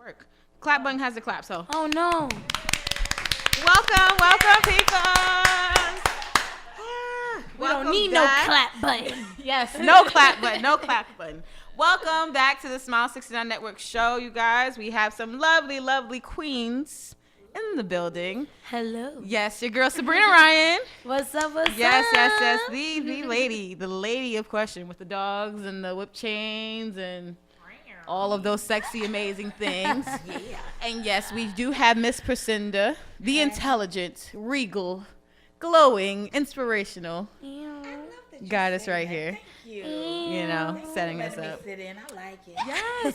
Work. Clap button has to clap, so. Oh no. Welcome, people. We don't need no clap button. Yes, no clap button. Welcome back to the Smiles69Network show, you guys. We have some lovely, lovely queens in the building. Hello. Yes, your girl Sabrina Ryan. What's up? What's up? Yes. The lady of question with the dogs and the whip chains and all of those sexy, amazing things. Yeah. And yes, we do have Miss Precenda, the intelligent, regal, glowing, inspirational goddess right here. Thank you. You know, setting us Let me up. sit in. I like it.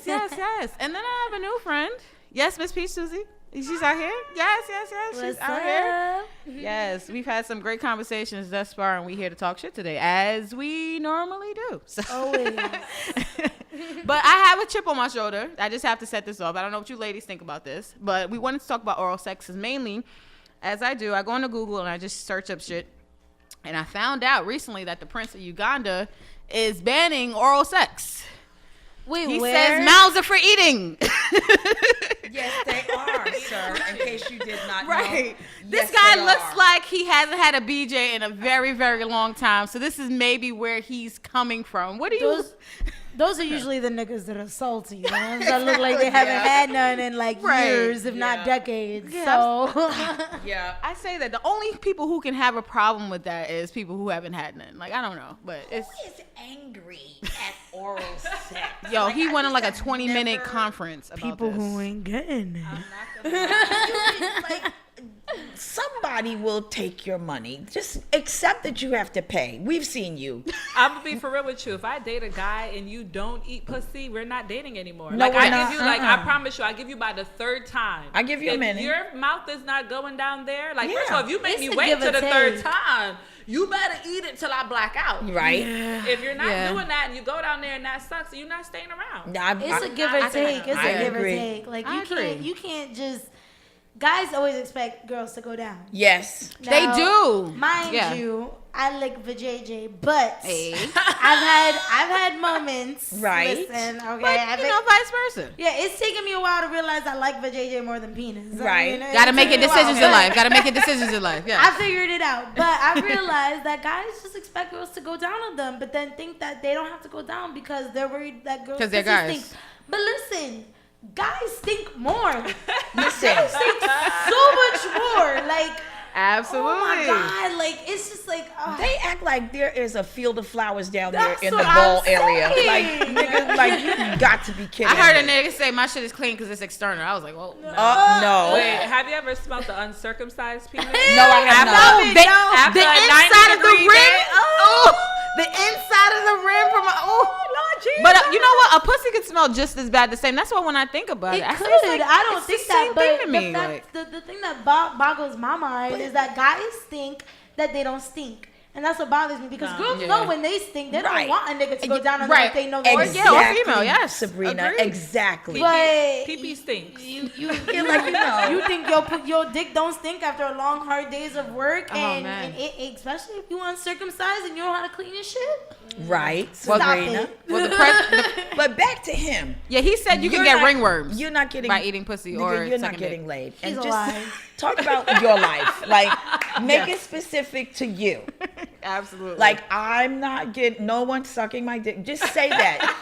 Yes. And then I have a new friend. Yes, Miss Peachie Suze. She's out here. Yes. She's What's out up? here. Yes, we've had some great conversations thus far, and we're here to talk shit today, as we normally do. So. Always. But I have a chip on my shoulder. I just have to set this off. I don't know what you ladies think about this, but we wanted to talk about oral sex because mainly, as I do, I go into Google and I just search up shit. And I found out recently that the Prince of Uganda is banning oral sex. Wait, He where? says mouths are for eating. Yes, they are, sir. In case you did not know. Right. This Yes, guy they looks are. like he hasn't had a BJ in a very, very long time. So this is maybe where he's coming from. What do you... Those are usually the niggas that are salty. The ones that look like they haven't had none in like years, if not decades. Yeah. So Yeah. I say that the only people who can have a problem with that is people who haven't had none. Like, I don't know, but it's... Who is angry at oral sex? Yo, Like, he I went on just like a have 20-minute never- conference about people this. who ain't getting it. Like, somebody will take your money. Just accept that you have to pay. We've seen you. I'm gonna be for real with you. If I date a guy and you don't eat pussy, we're not dating anymore. No, like we're I not. give you, like I promise you, I give you by the third time. I give you a minute. If your mouth is not going down there, like first of Yeah. all, if you make It's me a wait give till or the third take. time, you better eat it till I black out. Right? If you're not Yeah. doing that and you go down there and that sucks, you're not staying around. It's a give or take. It's I a give or agree. take. Like I agree. you can't just. Guys always expect girls to go down. Yes. They Now, do. Mind Yeah. you, I lick vajayjay, but Hey. I've had moments. Right. Listen, okay. But, you know, vice versa. Yeah, it's taken me a while to realize I like vajayjay more than penis. Right. Gotta make it your decisions in life. Gotta make your decisions in life. Yeah. I figured it out, but I realized that guys just expect girls to go down on them, but then think that they don't have to go down because they're worried that girls 'Cause they're pussy guys. stink. But listen, guys stink more. Listen. They stink so much more. Like, Absolutely. oh my god, like it's just like They act like there is a field of flowers down there That's in the what bowl I'm area. saying. Like, nigga, like you got to be kidding. I heard a me. nigga say my shit is clean because it's external. I was like, well, no. No. Wait, have you ever smelled the uncircumcised penis? No, I have No, not. the, After the a inside of the 90-degree rim. day? Oh, the inside of the rim from my. Oh, Lord Jesus. But you know what? A pussy could smell just as bad the same. That's why when I think about it, it I could. say it's like, I don't it's think the that, same but thing to me. the, Like, the thing that boggles my mind is that guys think that they don't stink. And that's what bothers me because girls Yeah. know when they stink, they don't Right. want a nigga to go down on them Right. if they know they Exactly, stink. Yeah, or female, yes. Sabrina, Agreed. exactly. But Pee-pee stinks. you You're like, you know. you think your dick don't stink after a long hard days of work, Oh, and, man. especially if you uncircumcised and you know how to clean your shit. Right, Stop Sabrina. it. well, But back to him. yeah, he said you can You're get not- ringworms. You're not getting by eating pussy nigga, or you're not sucking getting dick. laid. He's And a lie. talk about your life. Like, make it specific to you. Absolutely. Like, I'm not getting no one sucking my dick. Just say that.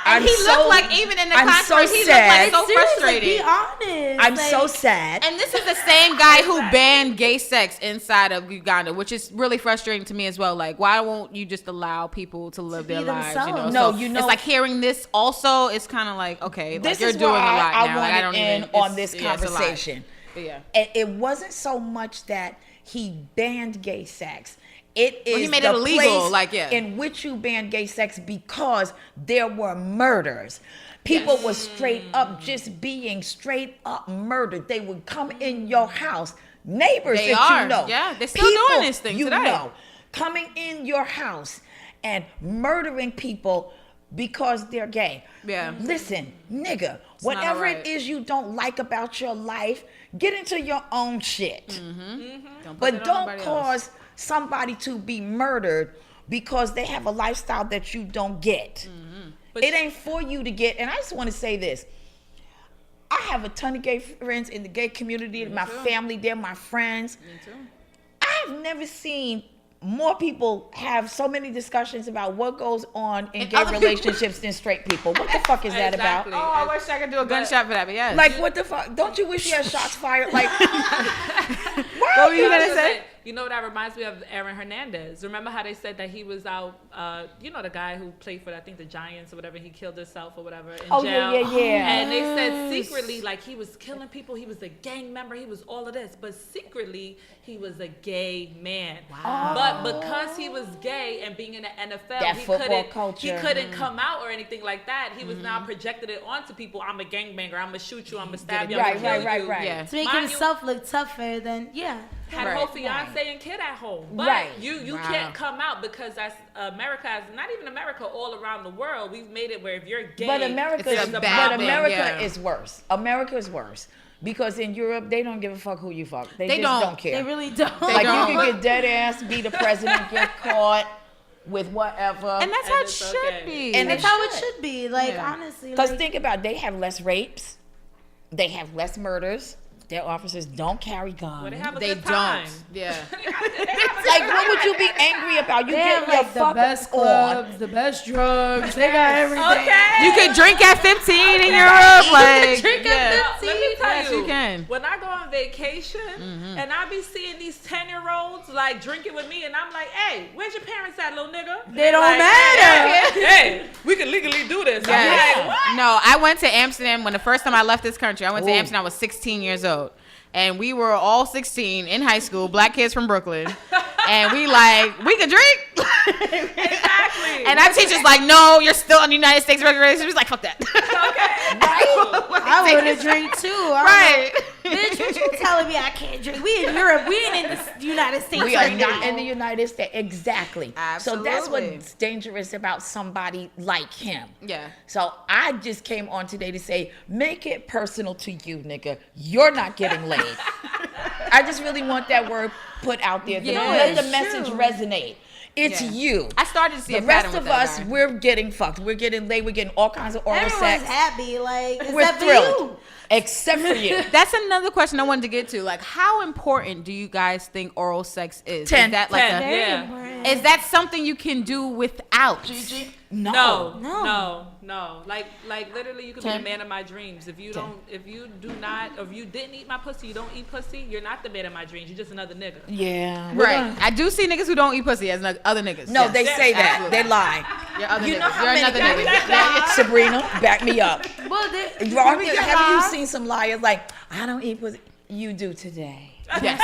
and he looked like even in the I'm contract, so he sad. looked like so Seriously, frustrated. be honest. I'm like, so sad. And this is the same guy who banned gay sex inside of Uganda, which is really frustrating to me as well. Like, why won't you just allow people to live their be lives? You know, themselves. No, So you know- it's like hearing this. Also, it's kind of like, okay, This like you're is doing a why lot I now. Like, wanted I don't in even on this it's a lot. conversation. But yeah, And it wasn't so much that he banned gay sex. It is he made the it illegal, place like, yeah. in which you banned gay sex because there were murders. People were straight up just being straight up murdered. They would come in your house. Neighbors They that are. you know. Yeah, they're still doing this thing you today. know, coming in your house and murdering people because they're gay. Yeah. Listen, nigga, not whatever alright. it is you don't like about your life, get into your own shit. Don't put But it on don't nobody else. cause somebody to be murdered because they have a lifestyle that you don't get. But It ain't for you to get. And I just want to say this. I have a ton of gay friends in the gay community. My family, they're my friends. Me too. I've never seen more people have so many discussions about what goes on in gay relationships than straight people. What the fuck is that about? Exactly. Oh, I wish I could do a gunshot for that, but yes. Like, what the fuck? Don't you wish you had shots fired? Like, what were you gonna say? You know what that reminds me of? Aaron Hernandez. Remember how they said that he was out, you know, the guy who played for, I think, the Giants or whatever, he killed himself or whatever in jail. Yeah. And they said secretly, like, he was killing people, he was a gang member, he was all of this, but secretly, he was a gay man. Wow. But because he was gay and being in the NFL, That football culture. he couldn't come out or anything like that. He was now projected it onto people. I'm a gangbanger, I'm gonna shoot you, I'm gonna stab you, I'm gonna kill you. Yeah. To make Mind himself look tougher than, had a whole fiance and kid at home. But you can't come out because that's America, not even America, all around the world. We've made it where if you're gay, But America is worse. America is worse. Because in Europe, they don't give a fuck who you fuck. They just don't care. They really don't. Like, you can get dead ass, be the president, get caught with whatever. And that's how it should be. And That's how it should be. Like, honestly. Because Like, think about it, they have less rapes. They have less murders. Their officers don't carry guns. Well, they have a They good time. don't. Yeah. Like, what would you be angry about? You they get have your like the fuck best on. clubs, the best drugs. They got everything. Okay. You can drink at 15 in Europe. Like, Drink at Let me tell Yes, you can. When I go on vacation and I be seeing these 10-year-olds like drinking with me, and I'm like, hey, where's your parents at, little nigga? They don't Like, matter. Hey, we can legally do this. Yes. I'm like, what? No, I went to Amsterdam when the first time I left this country. I went to Amsterdam. I was 16 years old. And we were all 16 in high school, black kids from Brooklyn. And we could drink. Exactly. And our teacher's like, no, you're still on the United States regulations. She's like, fuck that. I would have drank too. Right. Bitch, what you telling me I can't drink? We in Europe. We ain't in the United States We are right not now. in the United States. Exactly. So that's Absolutely. what's dangerous about somebody like him. Yeah. So I just came on today to say, make it personal to you, nigga. You're not getting laid. I just really want that word put out there. Let the it's message true. resonate. It's Yeah. you. I started to see The a pattern rest with of that us, guy. we're getting fucked. We're getting laid. We're getting all kinds of oral Everyone's sex. happy. Like, We're except for thrilled. you. Except for you. That's another question I wanted to get to. Like, how important do you guys think oral sex is? 10. Is that like 10. a, Very Yeah. important. is that something you can do without? No. No. Like literally, you could be the man of my dreams. If you didn't eat my pussy, you don't eat pussy. You're not the man of my dreams. You're just another nigga. Yeah. Right. I do see niggas who don't eat pussy as other niggas. No, Yes. they say that. Absolutely. They lie. You're other You niggas. know how You're many another nigga. Sabrina, back me up. Well, they, Have you lie. seen some liars like, I don't eat pussy? You do today. Yes.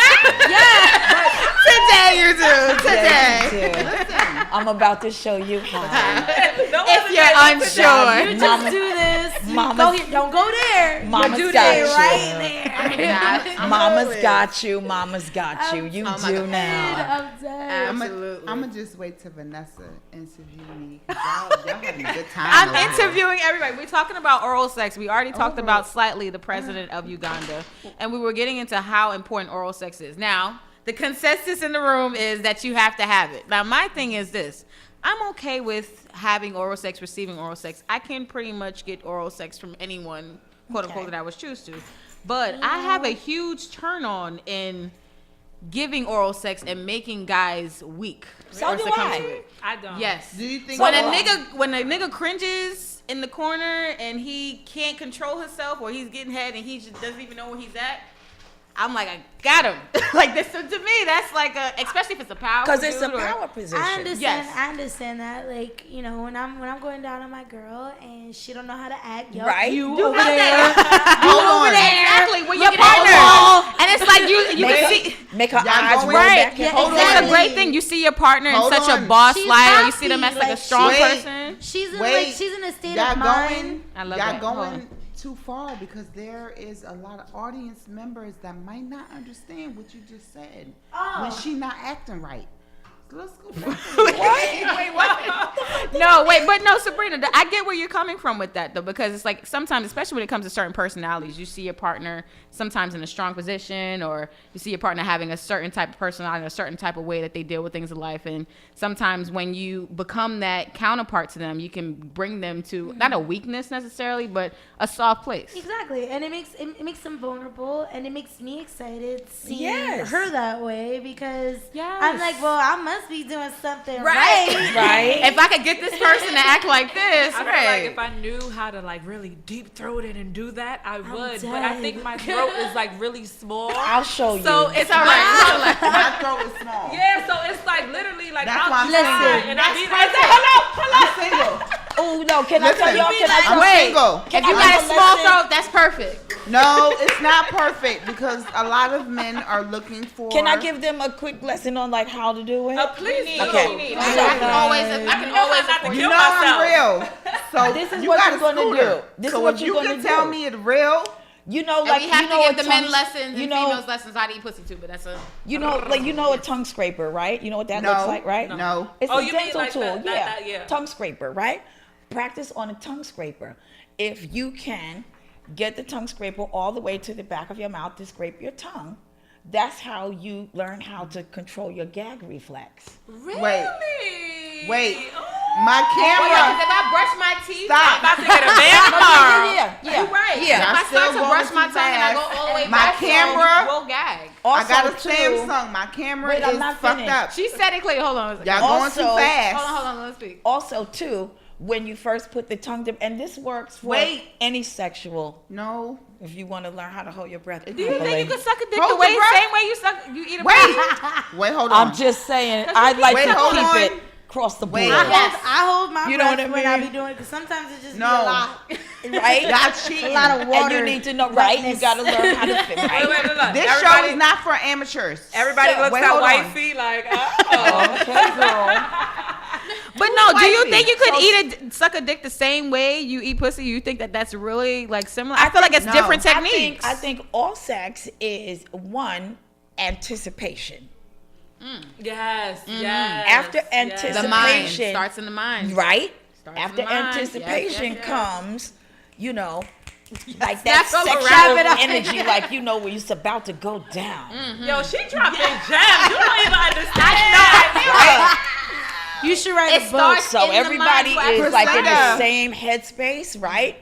Today you do. Today. I'm about to show you how. If you're unsure. You just do this. You Mama's- go here. Don't go there. Mama's you do got that you. right there. Mama's got you. Mama's got you. You Oh my do God. now. I'm dead. Absolutely. I'm gonna just wait till Vanessa interview me. 'Cause y'all having a good time. I'm over here. interviewing everybody. We're talking about oral sex. We already talked about slightly the president of Uganda, and we were getting into how important oral sex is. Now, the consensus in the room is that you have to have it. Now, my thing is this. I'm okay with having oral sex, receiving oral sex. I can pretty much get oral sex from anyone, quote unquote, that I was choose to. But I have a huge turn on in giving oral sex and making guys weak. So or do succumb I. to it. I don't. Yes. Do you think when a nigga cringes in the corner and he can't control himself, or he's getting head and he just doesn't even know where he's at, I'm like, I got him. Like this, to me, that's like especially if it's a power. Because it's a power position. I understand. Yes. I understand that. Like, you know, when I'm going down on my girl and she don't know how to act, yo, Right. you Do over not there, Hold on. Exactly, with your Look at partner, that and it's like you Make can her, see. make her Y'all eyes going- roll Right, back. Yeah, and forth. It's a exactly. great thing. You see your partner in Hold such a on. boss She's light, or you see them as happy, like a like, strong wait. person. she's in Wait, like she's in a state y'all of mind. going? I love y'all that. Hold going on. too far because there is a lot of audience members that might not understand what you just said when she not acting right. let's go. Wait, what? No, Sabrina, I get where you're coming from with that though, because it's like sometimes, especially when it comes to certain personalities, you see your partner sometimes in a strong position, or you see your partner having a certain type of personality, a certain type of way that they deal with things in life, and sometimes when you become that counterpart to them, you can bring them to not a weakness necessarily, but a soft place. Exactly, and it makes them vulnerable, and it makes me excited seeing Yes. her that way, because Yes. I'm like, well, I must be doing something Right. right. If I could get this person to act like this, I feel right? like if I knew how to like really deep throat it and do that, I would. But I dead. think my throat is like really small. I'll show you. So it's all right. My throat is small. Yeah, so it's like literally like That's I'll why I'm just single. try and I'll be like, perfect. hello. I'm single. Oh no! Can I tell Listen, y'all? Can I tell I'm Wait. single. If you I got a have a small lesson? throat, that's perfect. No, it's not perfect because a lot of men are looking for. Can I give them a quick lesson on like how to do it? Please do. Okay. I can always not to You kill know myself. I'm real. So This is you what got you're a gonna scooter. do. This so is what if you're you gonna can tell do. me it's real. You know, And like we have you know to a give the men tongue- lessons you and know, females lessons how to eat pussy too, but that's a you know a tongue scraper, right? You know what that No. looks like, right? No. It's Oh, a you mean dental like tool, that, yeah. Tongue scraper, right? Practice on a tongue scraper. If you can get the tongue scraper all the way to the back of your mouth to scrape your tongue, that's how you learn how to control your gag reflex. Really? Wait. Oh. My Because camera. if I brush my teeth, Stop. About to get a van tomorrow. Yeah. you're right. Yeah. If I I'm still start to going brush my too tongue and I go fast. all the way My back, camera- will gag. Also, I got a too, Samsung. My camera Wait, I'm is not fucked finished. up. She said it clearly. Hold on. Y'all going too Also- fast. Hold on. Let's speak. Also, too, when you first put the tongue to, and this works for Wait. any sexual, No. if you want to learn how to hold your breath. Do you think you could suck a dick Hold the way your breath. same way you eat a Wait. Wait, hold on. I'm just saying, I'd like Wait, to hold keep on. it across the board. Wait. I hold my You know breath what I when I mean? be doing it, because sometimes it just be a No. lot. Right? Y'all cheating. A lot of water. And you need to know, right? You wetness. got to learn how to fit, right? Wait, look. This show is not for amateurs. Everybody looks Wait, at hold on. wifey like, oh. Okay, girl. But no, do you Wifey. think you could So- suck a dick the same way you eat pussy? You think that that's really like similar? I feel like it's no. different techniques. I think all sex is one, anticipation. Yes, Mm-hmm. yes. After yes. anticipation, the mind starts in the mind. Right? Starts in After the mind. anticipation Yes. comes, you know, like that Snap 'em sexual around. energy, like, you know, when it's about to go down. Yo, she dropping gems. You don't even understand. Right? You should write It a book. starts So in the everybody mind. is like in the Precenda. same headspace, right?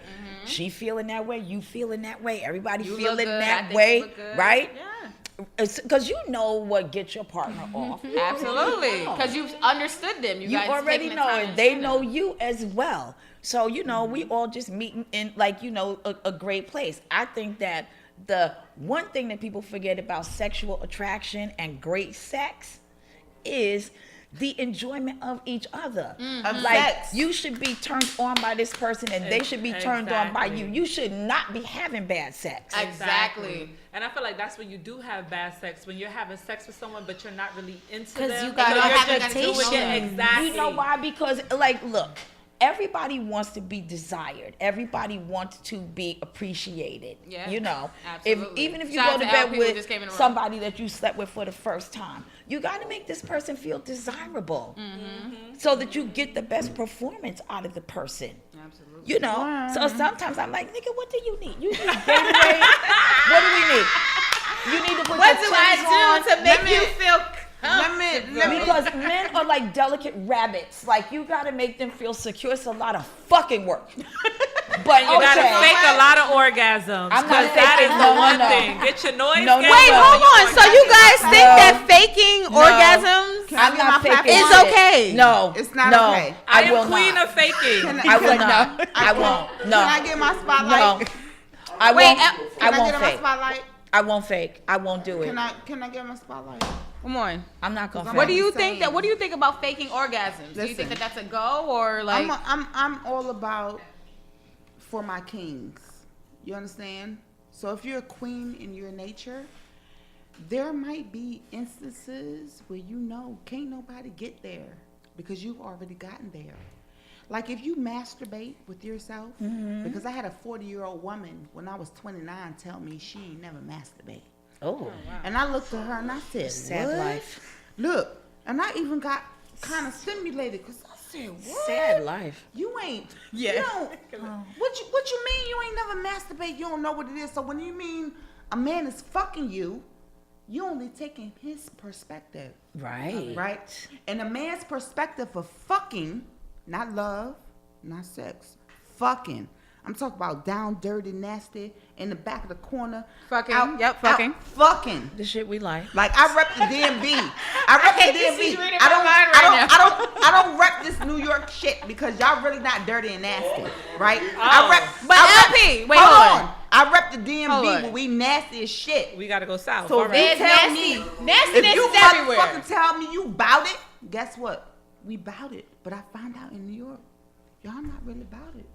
She feeling that way, you feeling that way, everybody You look feeling good, I that think you way, look good. right? Yeah. Because you know what gets your partner off. Absolutely. Because you've understood them. You You guys already taken the know time it. to They understand know them. you as well. So, you know, we all just meeting in, like, you know, a great place. I think that the one thing that people forget about sexual attraction and great sex is the enjoyment of each other. Of Like, sex. you should be turned on by this person and they should be turned on by you. Exactly. You should not be having bad sex. Exactly. And I feel like that's when you do have bad sex, when you're having sex with someone but you're not really into 'Cause them. you got So you're just expectations. doing it exactly. You know why? Because, like, look, everybody wants to be desired. Everybody wants to be appreciated. Yeah, You know, absolutely. even if you Shout go out to to Al, bed people with just came in the room. somebody that you slept with for the first time, you got to make this person feel desirable, so that you get the best performance out of the person. Absolutely. You know, so sometimes I'm like, nigga, what do you need? You need Gatorade? What do we need? You need to put What your do Timbs on. I do to make you feel Let me. Because men are like delicate rabbits. Like, you gotta make them feel secure. It's a lot of fucking work. But You gotta okay. fake a lot of orgasms. I'm not 'cause that is faking- the no, one no. thing. Get your noise No, no, gate Wait, no. up. hold on. So you guys think No. that faking orgasms I'm get not my faking platform? is shit. okay? No, It's not no, okay. I I will am queen not. of faking. I will not. I won't. No. Can I get my No. spotlight? I Wait, won't. can I Can I won't get my fake. spotlight? I won't fake. I won't do it. Can I get my spotlight? Come on. I'm not gonna What fake. What do you I'm think saying. what do you think about faking orgasms? Do you think Listen. that that's a go or like I'm all about for my kings. You understand? So if you're a queen in your nature, there might be instances where you know can't nobody get there because you've already gotten there. Like if you masturbate with yourself, because I had a 40-year-old woman when I was 29 tell me she ain't never masturbated. Oh, And I looked at her and I said, sad what? life. Look, And I even got kind of stimulated because I said, what? Sad life. You ain't. Yeah. You don't, what you mean you ain't never masturbate? You don't know what it is. So when you mean a man is fucking you, you only taking his perspective. Right. Right? And a man's perspective of fucking, not love, not sex, fucking. I'm talking about down, dirty, nasty, in the back of the corner. Fucking. Yep, fucking. Fucking. The shit we like. Like I rep the DMV. I rep the DMV. I don't rep this New York shit because y'all really not dirty and nasty, right? But LP, wait, hold on. I rep the DMV where we nasty as shit. We gotta go south. So All if right. you tell me, nastiness if you is everywhere. motherfucking tell me you bout it, guess what? We bout it. But I found out in New York, y'all not really bout it.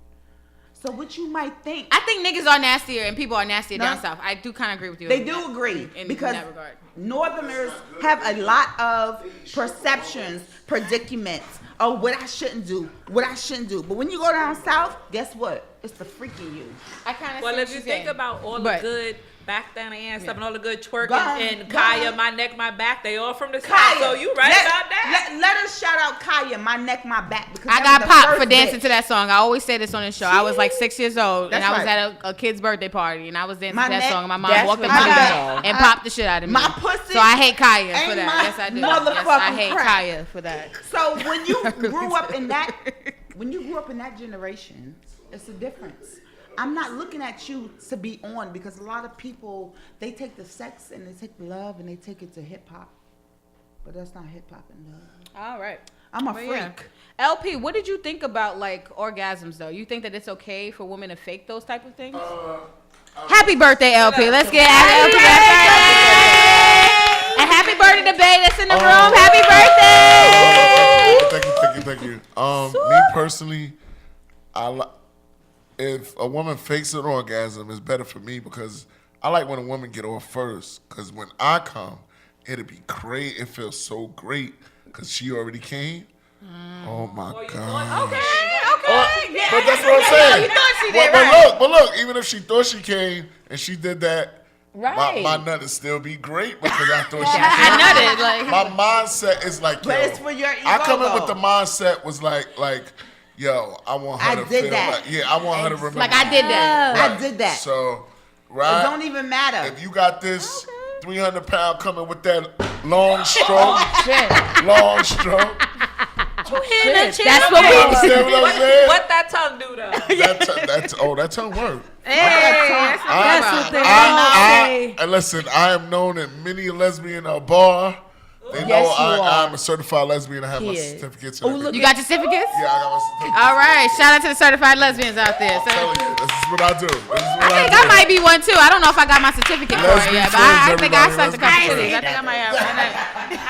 So what you might think, I think niggas are nastier and people are nastier down south. I do kind of agree with you. they do agree in because that regard. Northerners have a lot of perceptions, predicaments of what I shouldn't do, what I shouldn't do. But when you go down south, guess what? It's the freaking you. I kind of. Well, if you think about all the good back down the ass stuff and all the good twerking and Kaya, my neck, my back, they all from the south. So you right about that. Let us shout out Kaya, my neck, my back. Because I got popped for dancing to that song. I always say this on the show. I was like 6 years old and That's I was right. at a kid's birthday party and I was dancing My to that neck, song and my mom that's walked up what to me I and popped the shit out of me. My pussy. So I hate Kaya for ain't that. my Yes, I do. Yes, I motherfucking hate crack. Kaya for that. So when you grew up in that generation, it's a difference. I'm not looking at you to be on because a lot of people, they take the sex and they take the love and they take it to hip hop. But that's not hip hop and love. All right. I'm a But freak. yeah. LP, what did you think about like orgasms though? You think that it's okay for women to fake those type of things? Happy birthday, LP. Let's get happy birthday. And happy birthday to Bay that's in the room. Happy birthday. Thank you. Me personally, if a woman fakes an orgasm, it's better for me because I like when a woman get off first. Because when I come, it'll be great. It feels so great because she already came. Oh my God. Okay. Yeah, But that's what I'm saying. You thought she did, right? But look, even if she thought she came and she did that, Right. my nut would still be great because I thought she I nutted. Like, my mindset is like, yo, But it's for your ego, I come in though. with the mindset was like, yo, I want her I to did feel that. like, yeah, I want her to remember. like I did that. I did that. So, It right? don't even matter. If you got this 300-pound coming with that long stroke, long stroke, That's what you we understand what I'm saying? What that tongue do though? That tongue work. Hey, That's what they And listen, I am known at many a lesbian bar. They know Yes, you are. I'm a certified lesbian. I have my He is. certificates. Oh, And look You everything. got your certificates? Yeah, I got my certificates. All right. Shout out to the certified lesbians out there. So, I'm telling you, this is what I do. This is what I think I might be one too. I don't know if I got my certificate for it Lesbian yet, but friends, I think I everybody. sucked a couple Lesbian cities. I think I might have.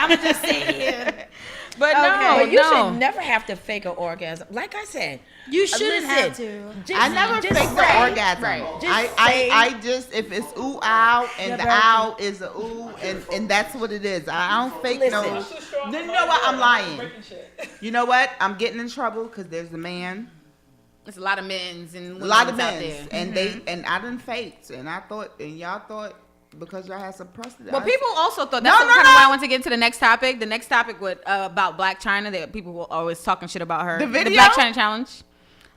I'm just saying. But But you no. should never have to fake an orgasm. Like I said, You shouldn't have listen, to. just- I never just fake the say- orgasm. Right. Just I say- just, if it's ooh, ow, and Yeah, the but- ow is a ooh, and that's what it is. I don't fake no. Listen. You know what? I'm lying. You know what? I'm getting in trouble because there's a man, There's a lot of men's and a lot of women's out men, there. and they, and I didn't faked, and I thought, and y'all thought because y'all had some precedent. But people also thought No, that's no, kind of no. why I want to get into the next topic. The next topic with about Black China, that people were always talking shit about her. The video? Black China challenge.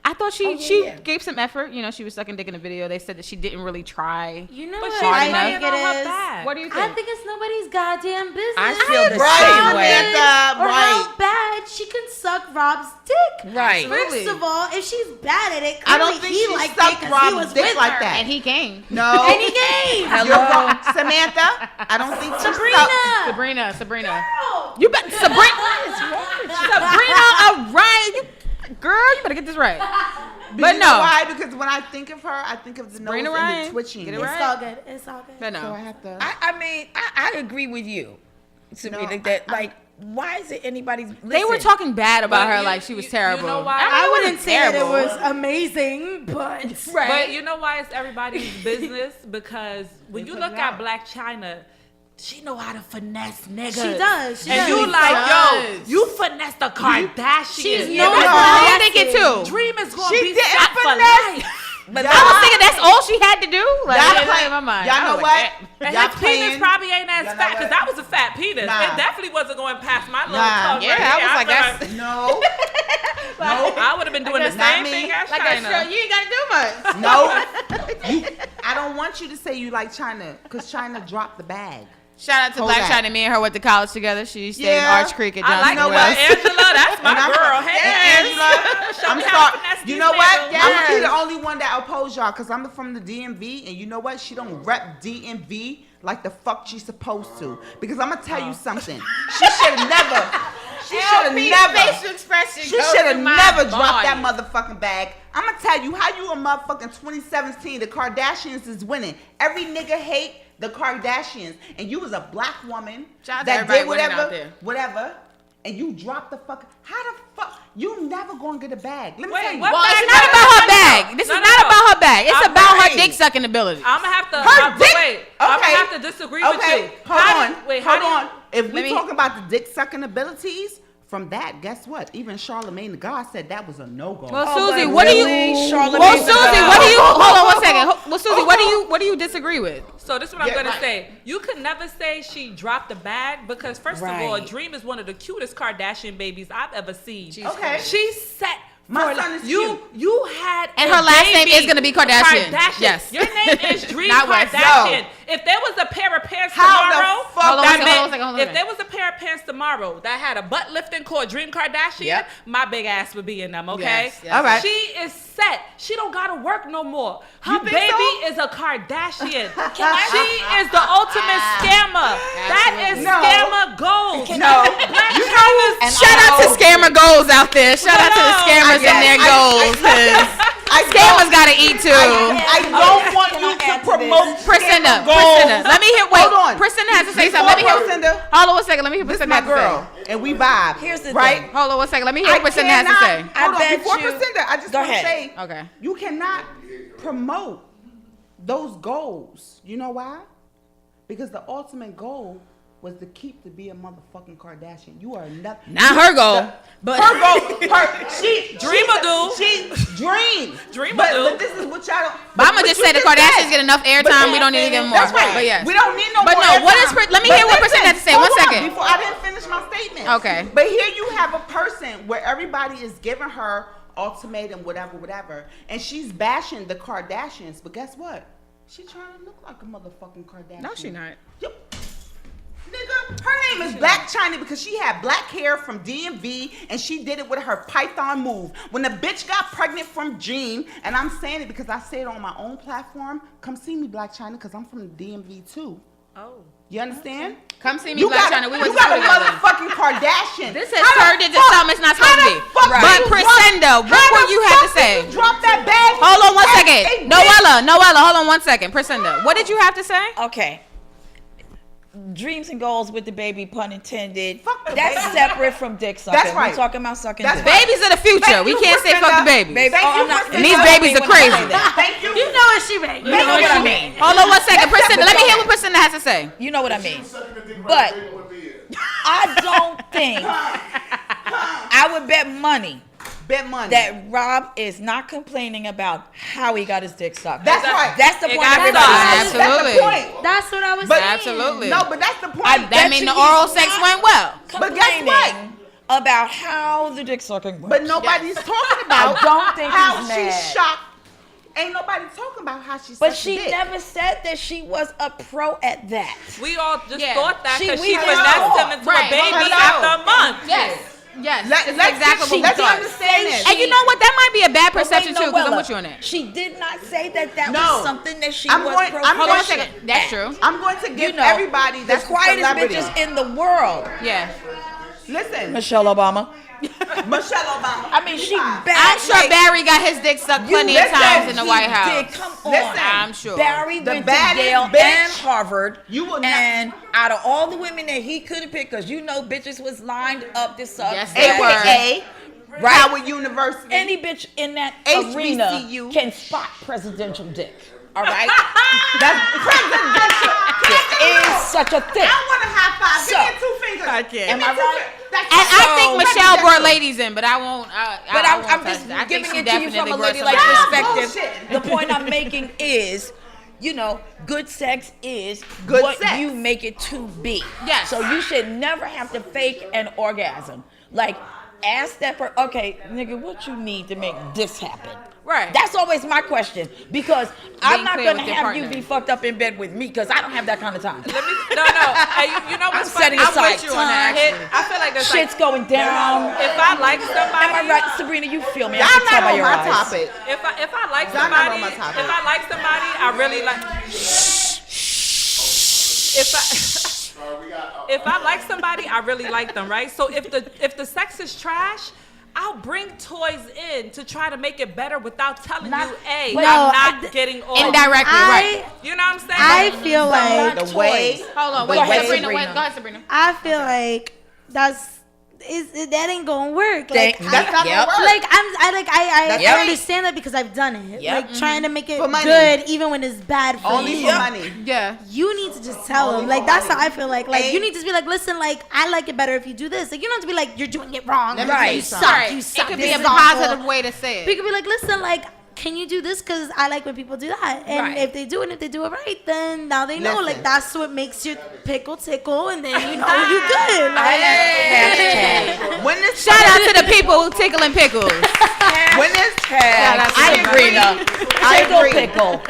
I thought she yeah. gave some effort. You know, she was sucking dick in the video. They said that she didn't really try. You know But what she hard I enough. think it is? What do you think? I think it's nobody's goddamn business. I feel the Right, same way. Samantha, or right. how bad she can suck Rob's dick. Right. Absolutely. First of all, if she's bad at it, I don't clearly think he she liked it sucked 'cause he Rob's was dick with like her. that. And he came. No, And he gave. you're wrong, Samantha. I don't think she Sabrina. Sabrina. Girl. You better Sabrina, all right. Girl, you better get this right. But you know no. why? Because when I think of her, I think of the nose Sabrina and Ryan. the twitching. Get it It's right. all good. It's all good. But So I no. have to. I mean, I agree with you, Sabrina. No, that like, why is it anybody's? They were listen, talking bad about But her you- like she was you terrible. know why? I it wouldn't wasn't say that it terrible. was amazing, but But you know why it's everybody's business? Because when you look at Black China, she know how to finesse niggas. she does. She And does. you like, does. yo, you finesse the Kardashians. She's Yeah, known that's for what I'm finessing. thinking too. Dream is gonna She be didn't set for finesse. life. But I was thinking that's all she had to do. like, Y'all yeah, in my mind. Y'all I know was what? like, And Y'all his penis playing. probably ain't as Y'all know fat what? because that was a fat penis. Nah. It definitely wasn't going past my little Nah. tongue. Yeah, right I here. was like, feel that's- No. I would have been doing the Not same me. thing as like China. a shrimp, you ain't gotta do much. No. I don't want you to say you like China because China dropped the bag. Shout out to Hold Black that. China. Me and her went to college together. She stayed in Yeah. Arch Creek at I Johnson like know and what? Wales. Angela. That's my And I'm- girl. Hey, and Angela, Show I'm me how to sorry. finesse You these know what? niggas. I'm gonna be the only one that oppose y'all because I'm from the DMV, and you know what? She don't rep DMV like the fuck she's supposed to. Because I'm gonna tell you something. She should have never. She should have never. facial expression. She should have never dropped that motherfucking bag. I'm gonna tell you how you a motherfucking 2017. The Kardashians is winning. Every nigga hate the Kardashians, and you was a black woman Shout out to that everybody did winning whatever, out there. whatever, and you dropped the fuck. How the fuck you never gonna get a bag? Let me Wait, tell you. what Well, bag? it's not about her bag. This No, is no, not no. about her bag. It's I'm about her right. dick sucking ability. I'm gonna have to. Her dick. Wait, I'm Okay. gonna have to disagree with Okay, you. hold How on. do- Wait, hold how do you- on. If we Let me- talking about the dick sucking abilities, from that, guess what? Even Charlemagne the God said that was a no go. Well, Oh, Susie, but what do you? really, Charlamagne Well, the Susie, God. what do you? Hold on one second. Well, Susie, what do you disagree with? So this is what I'm Yeah, gonna right. say. You could never say she dropped the bag because first of all, Right. Dream is one of the cutest Kardashian babies I've ever seen. Okay. She's set. My for son is you. cute. You had And a her last name baby, is gonna be Kardashian. Yes. Your name is Dream Not West. Kardashian. If there was a pair of pants How the tomorrow, fuck- Hold on that one second, meant- hold on one second, hold on if one there was a pair of pants tomorrow that had a butt lifting called Dream Kardashian, Yep. my big ass would be in them. Okay. Yes, yes. All right. She is set. She don't gotta work no more. Her You think baby so? is a Kardashian. She is the ultimate scammer. That is Absolutely. No. scammer gold. No. Black You China's And Shout out to scammer goals out there. Shout out to the scammers I and their guess. goals, cause I scammers gotta eat too. I don't want Can you I to add to promote Priscilla, goals. Priscilla, let me hear. Wait, Hold on. Priscilla has to say Before something. Let me hear. Priscilla- Hold on one second. Let me hear This is Priscilla my has to girl, and we vibe. Here's the right? thing. Hold on one second. Let me hear what Priscilla has to say. I Hold on, bet before you- Priscilla, I just Go want to ahead. say, Okay. you cannot promote those goals. You know why? Because the ultimate goal was to keep to be a motherfucking Kardashian. You are nothing. Not her goal, but Her goal, she Dreamer do. She dreams. Dreamer but, do. But this is what y'all don't. But I'm gonna what just you say the said. Kardashians get enough airtime. We don't need to give them more. That's right. But yes. We don't need no But more. no, what is airtime. let me But hear what listen, Priscilla has to say. hold One on, second. Before I didn't finish my statement. Okay. But here you have a person where everybody is giving her ultimatum, whatever, and she's bashing the Kardashians. But guess what? She trying to look like a motherfucking Kardashian. No, she not. Yep. Nigga, her name is Black China because she had black hair from DMV and she did it with her Python move. When the bitch got pregnant from Jean, and I'm saying it because I say it on my own platform, come see me, Black China, because I'm from the DMV too. Oh. You understand? Come see me, You Black got, China. We you went to got school a together. motherfucking Kardashian. This has How the turned into fuck- something it's not how supposed to the be. fuck But did you Precenda, drop- what how would the you have to fuck did say? you drop that bag? Hold on one Hey, second. hey, bitch. Noella, hold on one second. Precenda, what did you have to say? Okay. Dreams and goals with the baby, pun intended. Fuck the That's baby. separate from dick sucking. That's right. We're talking about sucking That's dick. right. Babies of the future. Thank We you, can't say fuck Priscilla. the babies. Baby, Thank oh, you, I'm not. Priscilla. And these I babies mean are when I say crazy. that. Thank you. You know what she meant. You know what I mean. Hold on one second. Precenda, let me hear what Precenda has to say. You know what I mean. But I don't think I would bet money Bet money. that Rob is not complaining about how he got his dick sucked. That's right. That's the It point got everybody sucked. has. That's Absolutely. the point. That's what I was But- saying. Absolutely. No, but that's the point. I That bet mean you the he's oral sex not went well. But guess complaining about how the dick sucking went. But nobody's talking about I don't think how he's she's mad. shocked. Ain't nobody talking about how she's But she never said that she was a pro at that. We all just Yeah. thought that because she we finessed thought. him into Right. a baby Hello. after a month. Yes. Yes. Let's It's exactly what we let's thought. understand this. And you know what? That might be a bad But perception wait, too, because I'm Noella, with you on that. She did not say that that No. was something that she I'm was going- I'm Hold on a proficient second. That's at. true. I'm going to give You know, everybody the that's a quietest celebrity. bitches in the world. Yeah. Listen, Michelle Obama. Michelle Obama. I mean, she Fine. bad. I'm sure like, Barry got his dick sucked plenty of listen, times in the he White House. Did. Come on. Listen, I'm sure. Barry The went to baddest Yale bitch and Harvard. you will not- and out of all the women that he could have picked, because you know bitches was lined up to suck. Yes, they were. AKA Right. Howard University. Any bitch in that HBCU. arena can spot presidential dick. All right? That's presidential. There is such a thing. I want a high five. So- Give me two fingers. I can't. Give Am me I two right? fingers. That's And I So- think Michelle brought ladies in, but I won't. But I'm won't just touch that. I think giving she it to you from definitely a brought ladylike some- Stop perspective. bullshitting. The point I'm making is you know, good sex is Good what sex. you make it to be. Yes. So you should never have to fake an orgasm. Like, ask that person, okay, nigga, what you need to make this happen? Right. That's always my question, because I'm not clear going to with your have you partner. be fucked up in bed with me, because I don't have that kind of time. Let me. No. You know what's I'm setting funny? aside with you on that, time. I feel like there's Shit's like, going down. if I like somebody, Am I right, Sabrina? You feel me? I Y'all can tell not by on your my eyes. topic. if I like Y'all not somebody, on my topic. if I like somebody, I really like. If I like somebody, I really like them, right? So if the sex is trash, I'll bring toys in to try to make it better without telling you, hey, No, I'm not getting off. Indirectly, right? You know what I'm saying? I feel like The way. Hold on. Go Wait, ahead, Sabrina. Sabrina. Go ahead, Sabrina. I feel like that ain't gonna work. Thank- Like That's not Yep. gonna work. Like I That's right. understand that because I've done it. Yep. Like trying to make it For money. good even when it's bad for Only you. for money. Yeah. You need to just tell Only them. Like for that's money. how I feel like. Like Hey. you need to be like, listen, like I like it better if you do this. Like you don't have to be like you're doing it wrong. Let me Right. tell you You something. suck. You suck. It could This be a is awful. positive way to say We it. could be like, listen, like, can you do this? Because I like when people do that. And Right. if they do it, and if they do it right, then now they know. Listen. Like, that's what makes your pickle tickle, and then you know you good. Like, Hashtag. When this Shout out to the people who tickling pickles. when this Hashtag. I agree. I agree. Pickle.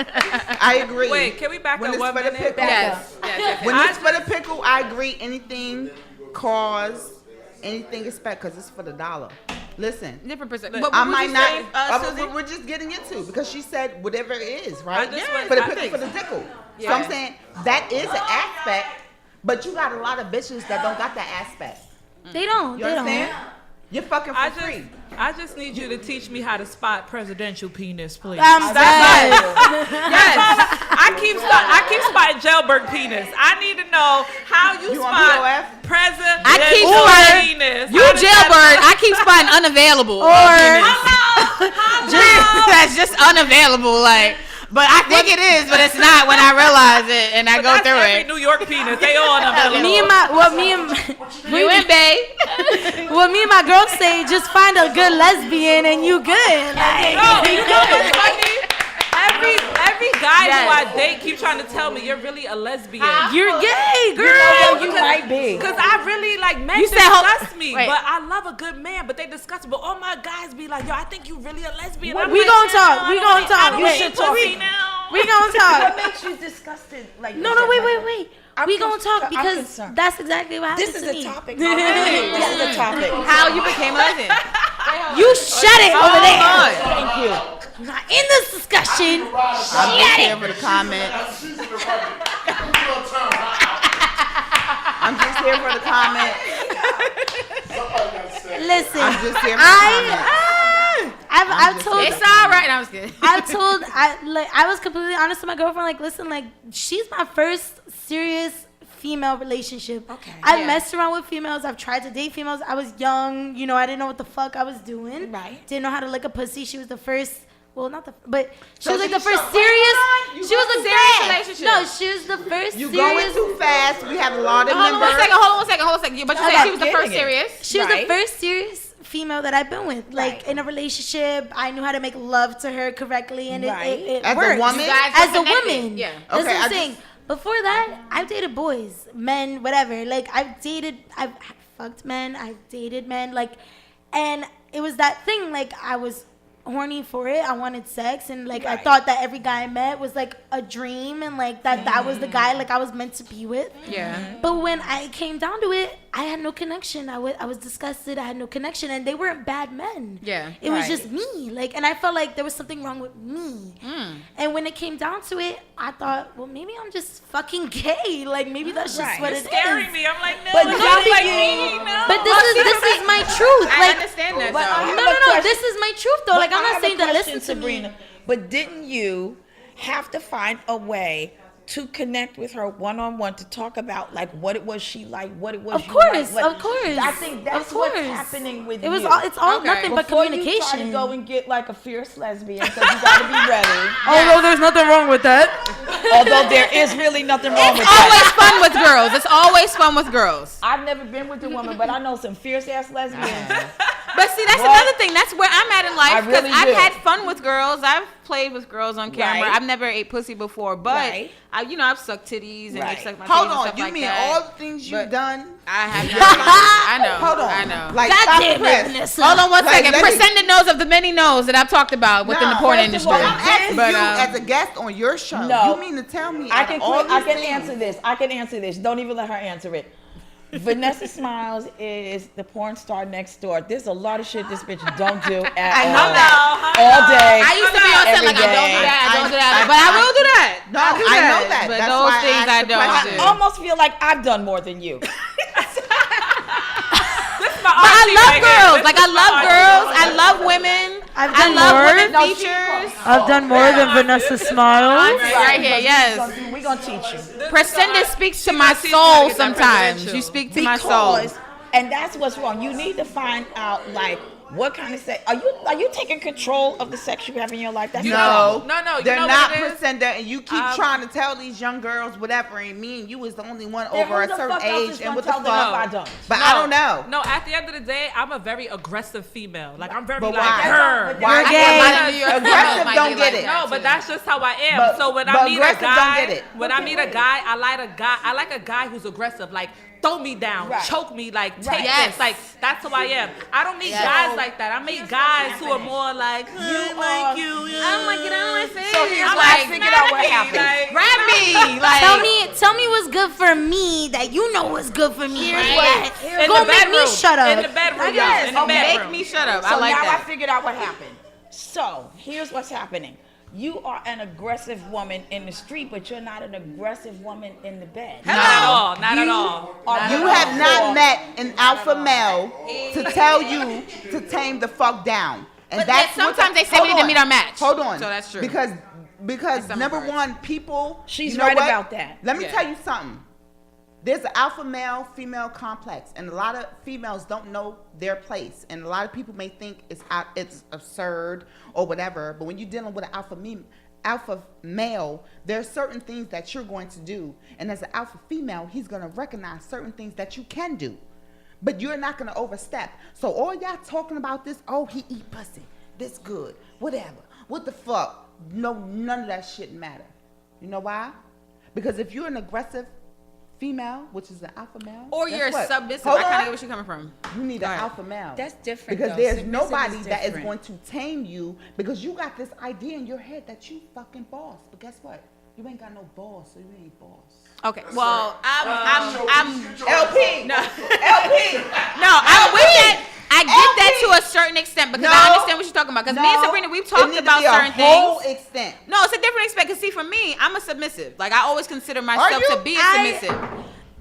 I agree. Wait, can we back When up it's one for the minute? pickle. Yes. When it's for the pickle, I agree. Anything, cause, anything is spec because it's for the dollar. Listen. Different percent. Look, But I what might you not. say, Susie? we're just getting into because she said whatever it is, right? I just want- for the I pickle, think- for the tickle. So Yeah. I'm saying that is an aspect, but you got a lot of bitches that don't got that aspect. they don't. You They understand? don't. You're fucking for free. I just need you to teach me how to spot presidential penis, please. I'm dead. I keep spotting jailbird penis. I need to know how you You want spot POF? presidential I keep spotting penis. you How does jailbird. I keep spotting unavailable. That's just unavailable. Like, but I think it is, but it's not when I realize it and I go That's through every it. New York penis. They all unavailable. me and my girls say, just find a good lesbian and you good. Like, No, you know what's funny? Every guy who I date keep trying to tell me you're really a lesbian. you're gay, girl. You might be. Because I really like men You said disgust me, wait. but I love a good man, but they disgust me. But all my guys be like, yo, I think you really a lesbian. I'm We like, gonna talk. "No, We I gonna don't talk. need- You I don't should need talk. pussy now. We gonna What talk. makes you disgusted? Like No, you no, said, wait, like, wait, wait. I'm We gonna cons- talk I'm because concerned. that's exactly what happened This is to a me. topic. This is a topic. How you became a lesbian? You shut it over there. Lord. Thank you. I'm not in this discussion. I'm just here for the comments. I'm just here for the comments. Listen, I'm just here for the comments. I've told It's all right. No, I was kidding. I was completely honest with my girlfriend. Like, listen, like she's my first serious female relationship. Okay. I've Yeah. messed around with females. I've tried to date females. I was young, you know. I didn't know what the fuck I was doing. Right. Didn't know how to lick a pussy. She was the first. Well, not the, but she So was like she the first shut- serious. You She was going the serious first relationship. No, she was the first You going serious. too fast. We have a lot of Hold on members. one second. But you said she was the getting first it. serious. She was Right. the first serious female that I've been with. Like Right. in a relationship, I knew how to make love to her correctly, and Right. it As a worked. woman? You guys As were a connected. woman, Yeah. That's Okay, what I I'm saying. Before that, I've dated boys, men, whatever. Like I've fucked men, I've dated men, like, and it was that thing. Like I was horny for it. I wanted sex, and like I Right. thought that every guy I met was like a dream, and like that was the guy like I was meant to be with. Yeah. But when I came down to it, I had no connection. I was disgusted. I had no connection, and they weren't bad men. Yeah. It was Right. just me. Like, and I felt like there was something wrong with me. And when it came down to it, I thought, well, maybe I'm just fucking gay. Like, maybe that's just Right. what You're it Scaring is. me. I'm like, no, But it don't sounds think like you- me. No. But this is my truth. I Like, understand that But I though. have no, a no, no. question. This is my truth, though. Like, But I'm I not have a saying to question, listen to Sabrina. me. But didn't you have to find a way to connect with her one-on-one to talk about like what it was she liked, what it was Of you course, liked? Like, of course. I think that's Of what's course. happening with It was you. all. It's all Okay. nothing but Before you try communication. to go and get like a fierce lesbian, because you got to be ready. Although there's nothing wrong with that. Although there is really nothing wrong with It's always that. fun with girls. It's always fun with girls. I've never been with a woman, but I know some fierce ass lesbians. But see, that's What? another thing. That's where I'm at in life I because really I've do. had fun with girls. I've played with girls on camera. Right. I've never ate pussy before, but Right. I've sucked titties and Right. they've sucked my Hold titties and on, stuff you like mean that. all the things you've done? I have not. I know. Hold on. I know. Like, God stop damn the press. it, Vanessa. Hold on one Like, second. let me- Precenda knows of the many knows that I've talked about within the porn First of industry. all, I'm asking But, you as a guest on your show. No. You mean to tell me I out can of all I these can things- answer this. I can answer this. Don't even let her answer it. Vanessa Smiles is the porn star next door. There's a lot of shit this bitch don't do at I all. know that. All day. I used to be on set every like, I don't do day. that, I don't do that. But I will do that. No, I do I know that. But That's those why I things asked I the don't question. do. I almost feel like I've done more than you. I love girls. Like I love girls. I love women. I've I done love more. women No, she- features. I've done more than Vanessa Smiles. Right here, yes. We're going to teach you. Precenda speaks to She my gonna teach you how to soul get that sometimes. presidential. You speak to my soul. And that's what's wrong. You need to find out, like, what kind of sex. Are you taking control of the sex you have in your life? That's No, No, you they're know not what it is? Precenda, and you keep trying to tell these young girls whatever, and me and you was the only one Then over who a the certain fuck else is age, gonna and what the tell them if I fuck? don't? But I don't know. No, at the end of the day, I'm a very aggressive female. Like I'm very But like why? her. Why? You're gay. Aggressive don't get it. No, but that's just how I am. But- So when but I meet a aggressive don't guy, get it. when I meet a guy, I like a guy who's aggressive. Like throw me down, Right. choke me, like take Yes. this. Like that's who I am. I don't meet guys like that. I meet guys who are more like I like you. I don't like it. I don't want to say So it. here's I'm why I like, figured out what happened. Like, grab me. Like, Tell me what's good for me that you know what's good for me. Right? in Go the make me bedroom. shut up. In the bedroom, Yes, in the okay. bedroom. make me shut up. So I like now I that. figured out what happened. So here's what's happening. You are an aggressive woman in the street, but you're not an aggressive woman in the bed. Not at all. Not at all. You have not met an alpha male to tell you to tame the fuck down. And But that's then what sometimes they say we hold need to on. meet our match. Hold on. So that's true. Because some number parts. one, people. She's you know right what? about that. Let me Yeah. tell you something. There's an alpha male female complex, and a lot of females don't know their place, and a lot of people may think it's absurd or whatever. But when you're dealing with an alpha male, there are certain things that you're going to do, and as an alpha female, he's going to recognize certain things that you can do, but you're not going to overstep. So all y'all talking about this, oh, he eat pussy, this good, whatever, what the fuck? No, none of that shit matter. You know why? Because if you're an aggressive female, which is an alpha male, Or guess you're what? submissive. Hold I kind of on. get where you're coming from. You need an Go ahead. alpha male. That's different, Because though. there's Submissive nobody is that is different. going to tame you because you got this idea in your head that you fucking boss. But guess what? You ain't got no balls, so you ain't boss. Okay. Well, I'm LP. No. LP. No, I'm with that. I get that to a certain extent because I understand what you're talking about. Because me and Sabrina, we've talked about certain whole things. extent. No, it's a different extent. Because see, for me, I'm a submissive. Like I always consider myself you? to be a submissive.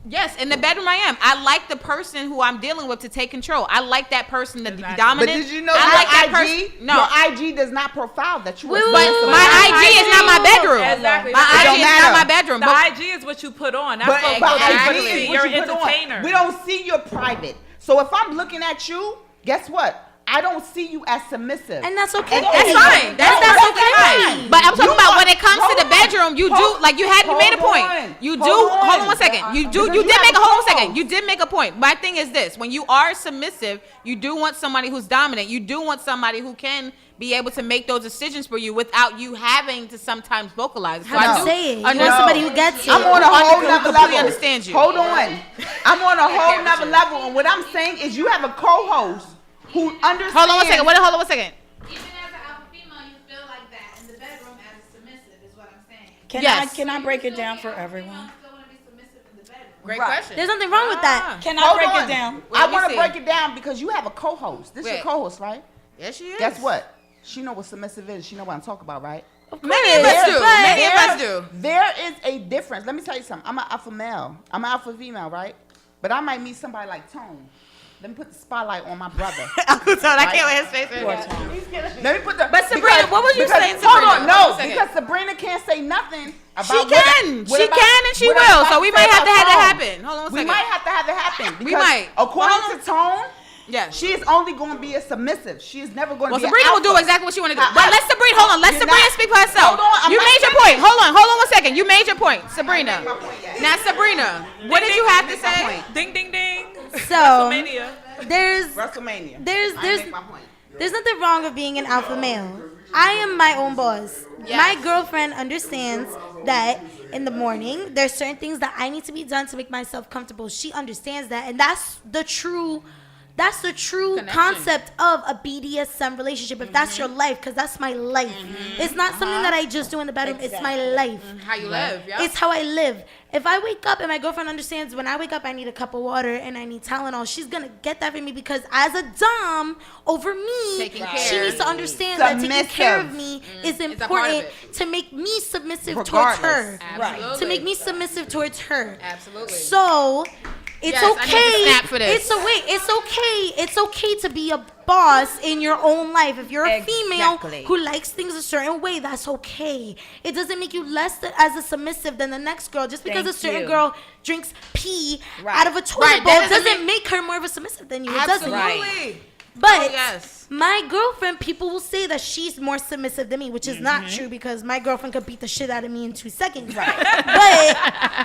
Yes, in the bedroom I am. I like the person who I'm dealing with to take control. I like that person to be Exactly. dominant. But did you know I your like that IG? person? No, Your IG does not profile that you. Wait, are wait, submissive. wait, my wait. IG is not my bedroom. Exactly. My It IG don't is not matter. my bedroom. The But IG is what you put on. That's But what but Exactly. IG is You're what an you put entertainer. on. We don't see your private. So if I'm looking at you, guess what? I don't see you as submissive. And that's okay. that's fine. That's okay. Fine. But I'm talking about when it comes to the bedroom, you do like you made a point. You do. Hold on one second. You did make a hold on a second. You did make a point. My thing is this: when you are submissive, you do want somebody who's dominant. You do want somebody who can be able to make those decisions for you without you having to sometimes vocalize. So How I to do say it. You understand- want somebody who gets it. I'm on a whole Who nother completely level. understands you. Hold on. I'm on a whole nother level. And what I'm saying is you have a co-host who understands. Hold on one second. Hold on one second. Even as an alpha female, you feel like that in the bedroom as submissive, is what I'm saying. Can I break it down for You everyone? still want to be submissive in the bedroom. Great Right. question. There's nothing wrong with that. Can I Hold break on. it down? I Let me want to see. break it down because you have a co-host. This is your Wait. co-host, right? Yes, she is. Guess what? She know what submissive is. She know what I'm talking about, right? Many of us do. But- Many of us do. There is a difference. Let me tell you something. I'm an alpha male. I'm an alpha female, right? But I might meet somebody like Tone. Let me put the spotlight on my brother. Uncle Tone, I can't wait his face. Poor right now. Tom. Let me put the. But Sabrina, what was you saying, Hold Sabrina? on, Hold no, on a second. because Sabrina can't say nothing about. She can. She can and she what I'm will. about So to we say might have to about have that Tone. happen. Hold on one We second. might have to have it happen. We because might. According to Tone, Yes. she is only going to be a submissive. She is never going to Well, be. Sabrina an will do alpha. exactly what she want to do. I- But let Sabrina, hold on. Let You're Sabrina not- speak for herself. Hold on, I'm You not made your finished. point. Hold on one second. You made your point, Sabrina. I ain't made my point yet. Now, Sabrina, what did you have to say? point. Ding ding ding. So WrestleMania. there's WrestleMania. there's I there's ain't make my point. there's nothing wrong with being an alpha male. I am my own boss. Yes. My girlfriend understands that in the morning there's certain things that I need to be done to make myself comfortable. She understands that, and that's the true Connection. concept of a BDSM relationship. If that's your life, because that's my life. It's not something that I just do in the bedroom. It's my life. How you live, yeah. It's how I live. If I wake up and my girlfriend understands when I wake up I need a cup of water and I need Tylenol, she's gonna get that for me because as a dom over me, Taking she care. needs to understand that taking care of me is a part of important it. to make me submissive towards Regardless. her. Absolutely. To make me submissive towards her. Absolutely. So it's Yes, I need to okay. snap for this. It's okay. It's okay to be a boss in your own life. If you're a female Exactly. who likes things a certain way, that's okay. It doesn't make you less as a submissive than the next girl. Just because Thank a certain you. girl drinks pee Right. out of a toilet Right, bowl that doesn't doesn't make her more of a submissive than you. It doesn't. Absolutely. But Oh, yes. my girlfriend, people will say that she's more submissive than me, which is not true because my girlfriend could beat the shit out of me in 2 seconds. Right. But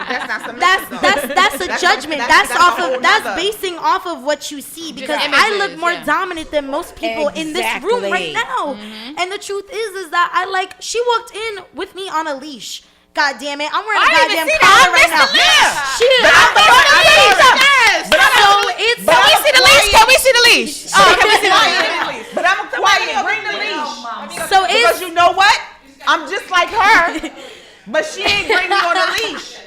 That's not submissive, though. that's a That's judgment. a- That's that's off a whole of that's nother- basing off of what you see because I images, look more yeah. dominant than most people in this room right Exactly. now. And the truth is that I like she walked in with me on a leash. God damn it. I'm wearing a I didn't goddamn even see collar that. I right now. missed the leash. Shit, I'm on a leash. Yes. So it's Can we see the leash? Can we see the leash? Oh, can we see the leash? But I'm quiet. Bring the leash. So Because it's you know what? I'm just like her, but she ain't bring me on a leash.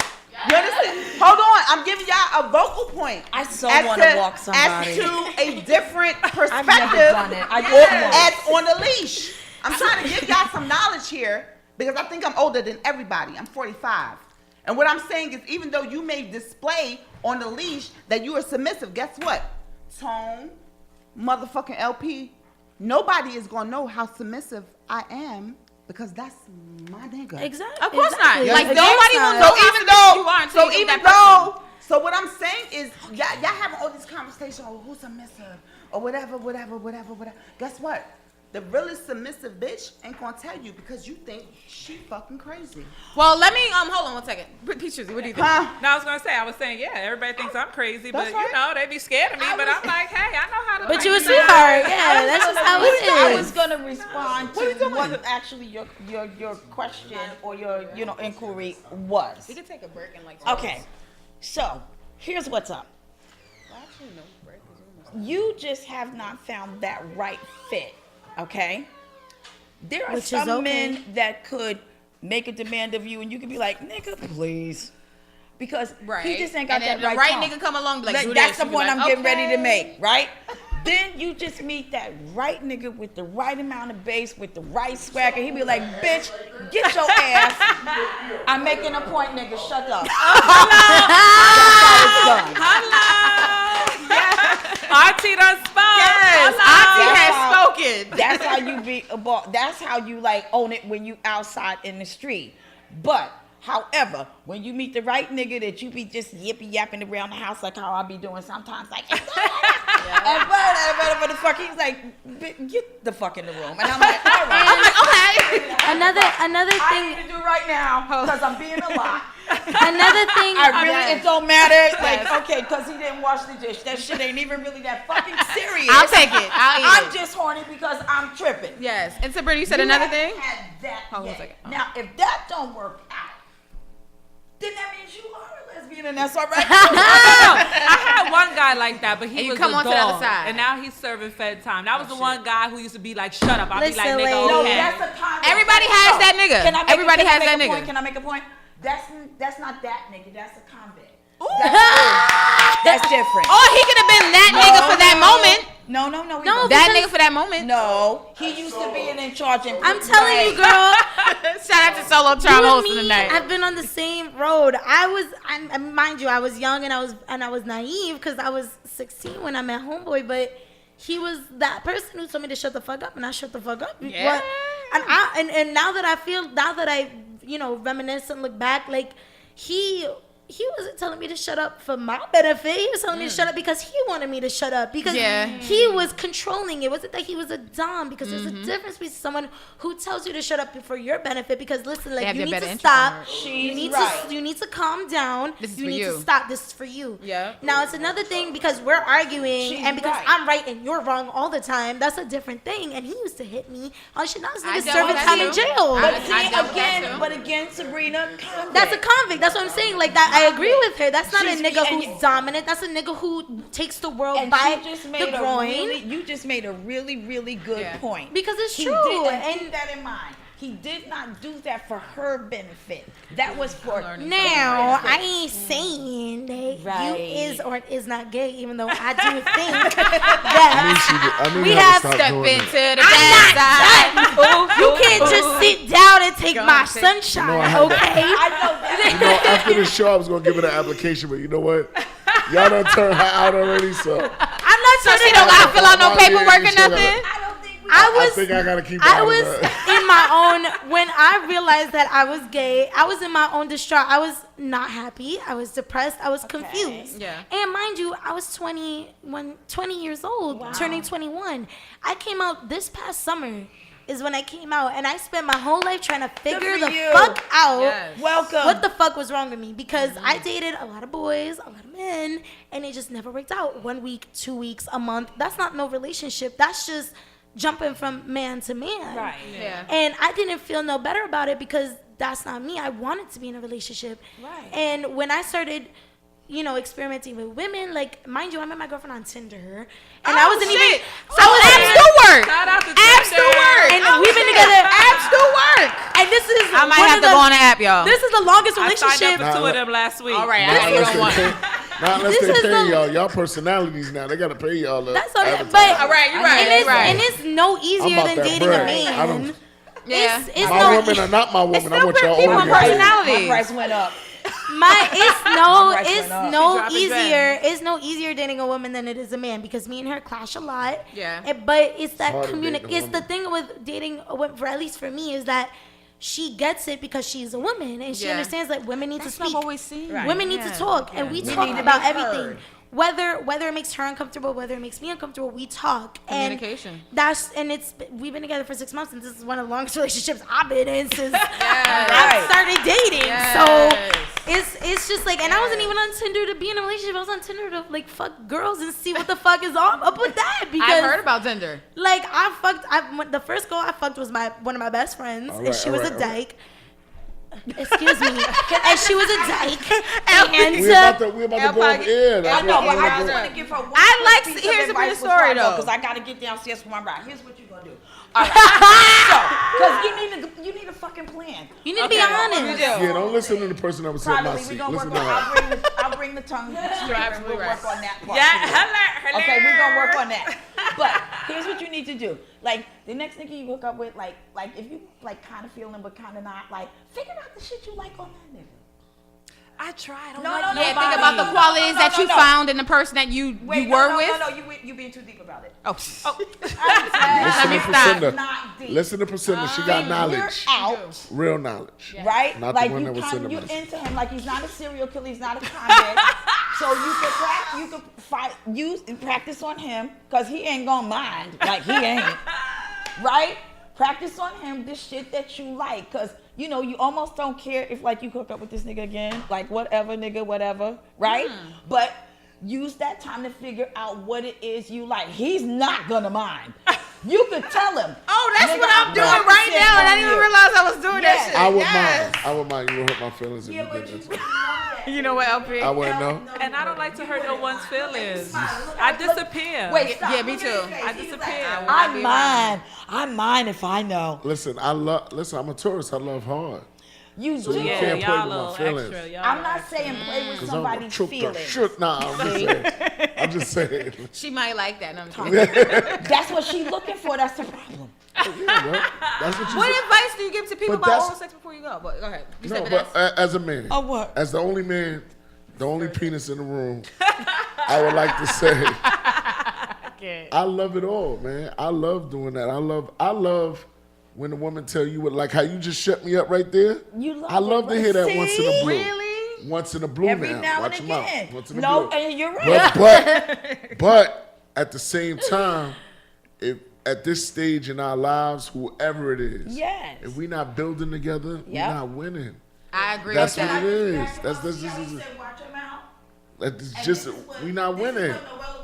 You understand? Hold on. I'm giving y'all a vocal point. I so As want to to- walk somebody. As to a different perspective I've never done it. I want as on the leash. I'm trying to give y'all some knowledge here because I think I'm older than everybody. I'm 45. And what I'm saying is even though you may display on the leash that you are submissive, guess what? Tone, motherfucking LP, nobody is going to know how submissive I am because that's my nigga. exactly. Of course not. exactly. Like, Of nobody course will not. know So how even submissive though, you are until so you get even that person. though, so what I'm saying is, y'all having all these conversations, oh, who's submissive, or whatever. Guess what? The realest submissive bitch ain't gonna tell you because you think she fucking crazy. Well, let me hold on 1 second. Peachie, what do you think? Huh? No, I was gonna say, I was saying, yeah, everybody thinks I'm crazy, but That's right. you know, they be scared of me. But I'm like, hey, I know how to. But fight you a now. sweetheart. Yeah, that's just how I it was is. gonna respond to what actually your question or your inquiry was. We can take a break and like. Okay, so here's what's up. Actually, no break is almost. You just have not found that right fit. Okay. There are Which is some okay. men that could make a demand of you, and you could be like, "Nigga, please," because Right. he just ain't got and then that the right. right tone. nigga come along, be like, Like, do that's this. the You be point like, I'm getting ready to okay. make, right? Then you just meet that right nigga with the right amount of bass, with the right swag, and he be like, "Bitch, get your ass. I'm making a point, nigga. Shut up." That's how it's done. Auntie done spoke. Yes, Hello. Auntie has how- spoken. That's how you be a boss. That's how you like own it when you outside in the street. But however, when you meet the right nigga that you be just yippy yapping around the house like how I be doing sometimes, like, and the fuck, he's like, get the fuck in the room, and I'm like, all right, I'm like, okay. Another I thing. need to do right now because I'm being a lot. Another thing. I really, it don't matter. Like, okay, because he didn't wash the dish. That shit ain't even really that fucking serious. I'll take it. I'll eat I'm it. just horny because I'm tripping. Yes. And Sabrina, you said You another haven't thing? had that Hold on a yet. second. Oh. Now, if that don't work out, then that means you are a lesbian, and that's all right. I had one guy like that, but he And you was come a on to the other dog, side. and now he's serving fed time. That was the one guy who used to be like, "Shut up!" I'll be Listen, like, "Nigga, lady. No, okay." that's a convict. Everybody has that nigga. Can I make Everybody can I has make that a nigga. Point? Can I make a point? That's not that nigga. That's a convict. Ooh. That's different. Or he could have been that nigga for that moment. No. No, That because- nigga for that moment. No, he used to be in charge. And I'm telling you, girl. Shout out to Solo Charm You and hosting me tonight. have been on the same road. Mind you, I was young and I was naive because I was 16 when I met homeboy, but he was that person who told me to shut the fuck up, and I shut the fuck up. Yeah. And now that I reminisce and look back, like he he wasn't telling me to shut up for my benefit. He was telling me to shut up because he wanted me to shut up. Because he was controlling. It wasn't that he was a dom. Because there's a difference between someone who tells you to shut up for your benefit. Because listen, like, you need to stop. You need to calm down. You need to stop. This is for you. Yeah. Now it's another thing because we're arguing and because I'm right and you're wrong all the time. That's a different thing. And he used to hit me. Oh, shit, now this nigga's serving time in jail. But again, Sabrina, that's a convict. That's what I'm saying. Like that. I agree with her. That's not a nigga who's dominant. That's a nigga who takes the world by the groin. You just made a really, really good point. Because it's true. And keep that in mind. He did not do that for her benefit. That was for now. I ain't saying that you is or is not gay, even though I do think that we have step into the bad side. You can't just sit down and take my sunshine, okay? I know that. After the show, I was gonna give her the application, but you know what? Y'all done turned her out already, so. I'm not So she don't gotta fill out no paperwork or nothing. I think I gotta keep. I was in my own when I realized that I was gay. I was in my own distraught. I was not happy. I was depressed. I was confused. Yeah. And mind you, I was 20 years old, turning 21. I came out this past summer. Is when I came out, and I spent my whole life trying to figure the fuck out what the fuck was wrong with me, because I dated a lot of boys, a lot of men, and it just never worked out. 1 week, 2 weeks, a month. That's not no relationship. That's just jumping from man to man. Right. Yeah. And I didn't feel no better about it because that's not me. I wanted to be in a relationship. Right. And when I started, experimenting with women, like, mind you, I met my girlfriend on Tinder, and I wasn't even. So apps do work. Shout out to Apps do work. And we've been together. Apps do work. And this is. I might have to go on an app, y'all. This is the longest I signed relationship. up for 2 of them last week. All right, I gotta get on one. Not unless This they is pay the- y'all. Y'all personalities now. They gotta pay y'all. That's what. advertise. But All right, you're right. And it's, You're right. and it's no easier about than that dating bread. a I man. don't- Yeah. It's My no. women are not my woman. I still want y'all people all on to get paid. personality. My price went up. It's no Drop it easier. It's no easier dating a woman than it is a man, because me and her clash a lot. Yeah. But it's that hard to date a It's the woman. thing with dating a woman, for at least for me, is that she gets it because she's a woman and she Yeah. understands that women need to speak. Women need to talk, and we talk need to about be everything. heard. Whether it makes her uncomfortable, whether it makes me uncomfortable, we talk. Communication. And we've been together for 6 months, and this is one of the longest relationships I've been in since I started dating. So it's just like, and I wasn't even on Tinder to be in a relationship. I was on Tinder to like fuck girls and see what the fuck is up with that. Because I've heard about Tinder. like the first girl I fucked was one of my best friends, and she was a dyke. Excuse me. And she was a dyke. And We about to go over here. I know, but I That's just what- want to give her one I quick like- piece of here's a advice good story, though. because I got to get downstairs for my ride. Here's what you're going to do. All right. Because you need a fucking plan. you need to be honest. Yeah, don't listen to the person that was sitting in my Probably we seat. gonna Listen work to on. her. I'll bring the tongue straight, and we'll work on that part. Yeah, hello. Okay, we're gonna work on that. But here's what you need to do. Like the next nigga you hook up with, like if you like kind of feeling but kind of not, like figure out the shit you like on that nigga. I tried. No, Yeah, think about the qualities that you found in the person that you were with. No, you being too deep about it. Oh. Listen to Precenda. Not deep. Listen to Precenda. She got knowledge. You're out. Real knowledge. Right? Not the like one that was you sitting you in my seat. into him, like he's not a serial killer, he's not a convict. So you could practice on him, cause he ain't gonna mind. Like he ain't. Right? Practice on him the shit that you like, cause you almost don't care if like you hook up with this nigga again, like whatever, right? But use that time to figure out what it is you like. He's not gonna mind. You could tell him. Oh, that's Nigga, what I'm doing practicing right now, and I on didn't even you. realize I was doing that Yes. shit. I would Yes. mind. I would mind. You would hurt my feelings if you but did you this. You know what, LP? I wouldn't know. And I don't like to hurt no one's feelings. I disappear. Wait, stop. Yeah, me Look at his too. face. I He's disappear. like, I'm mine if I know. Listen, I'm a tourist. I love hard. You do. you Yeah, can't play y'all with my little feelings. extra. Y'all I'm little not extra. saying play with 'Cause somebody's I'm choke the feelings. shit. Nah, I'm just saying. I'm just saying. She might like that. No, I'm kidding. That's what she's looking for. That's the problem. Yeah, well, that's what you What said. advice do you give to people But about that's- oral sex before you go? But go ahead. You No, said but that's as a man, what? as the only man, the only penis in the room, I would like to say, I love it all, man. I love doing that. I love when a woman tell you what, like how you just shut me up right there. You love I love it, to hear that see? once in a blue. really. once in a blue Every now. now Watch and them out. again. Once in a No, blue. and you're right. But at the same time, if at this stage in our lives, whoever it is, Yes. if we not building together, we're Yep. not winning. I agree That's with what that. it is. That's just we not winning.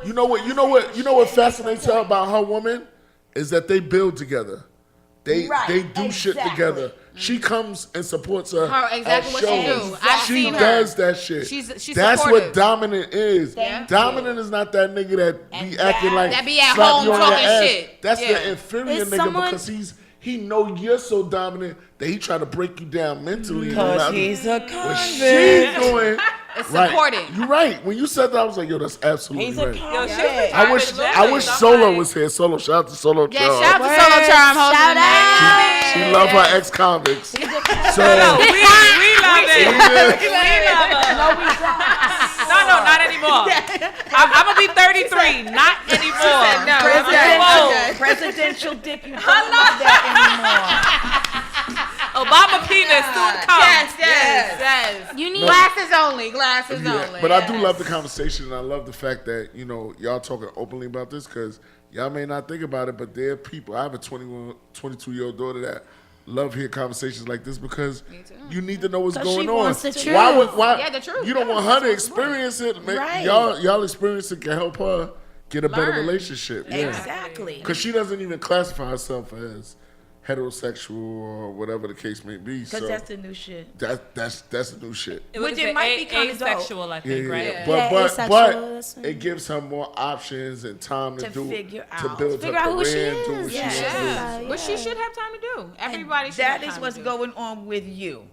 You know what fascinates her about her woman is that they build together. They do shit together. She comes and supports her. Exactly at what she shows. do. I've She seen her. does that shit. She's That's supportive. what dominant is. Thank Dominant is not that nigga that be acting like That be at slap home you on your talking ass. shit. That's Yeah. the inferior Is nigga someone- because he know you're so dominant that he try to break you down mentally. Because he's a What convict. she's doing. It's Right. supporting. You're right. When you said that, I was like, yo, that's absolutely He's a right. Yo, she's convict. the I wish type of I lady, wish I'm Solo like- was here. Solo, shout out to Solo. Yeah, Charles. shout out to Solo Charm hosting Shout tonight. She love her ex-convicts. So No, we love it. We love her. No, not anymore. I'm gonna be 33. Not anymore. Presidential dick. You don't love that Obama penis soon come. Yes. You need Glasses only. Glasses yeah, only. but I do love the conversation, and I love the fact that y'all talking openly about this because y'all may not think about it, but there are people. I have a 22-year-old daughter that love hear conversations like this because you need to know what's 'Cause going she on. wants the truth. Why? Yeah, the truth. You don't want her to experience it. Man, Right. Y'all experience it can help her get a better Learn. relationship. anymore. Exactly. Because she doesn't even classify herself as heterosexual or whatever the case may be. Because So that's the new shit. that's the new shit. Which it might be kinda dope. asexual, I think, right? Yeah. Yeah, But asexual, that's it gives her more options and time to To do figure to out. build Figure her out who she career and do is. what Yeah. she wants to do. Yeah. Which she should have time to do. Everybody should have That is time what's to do. going on with you.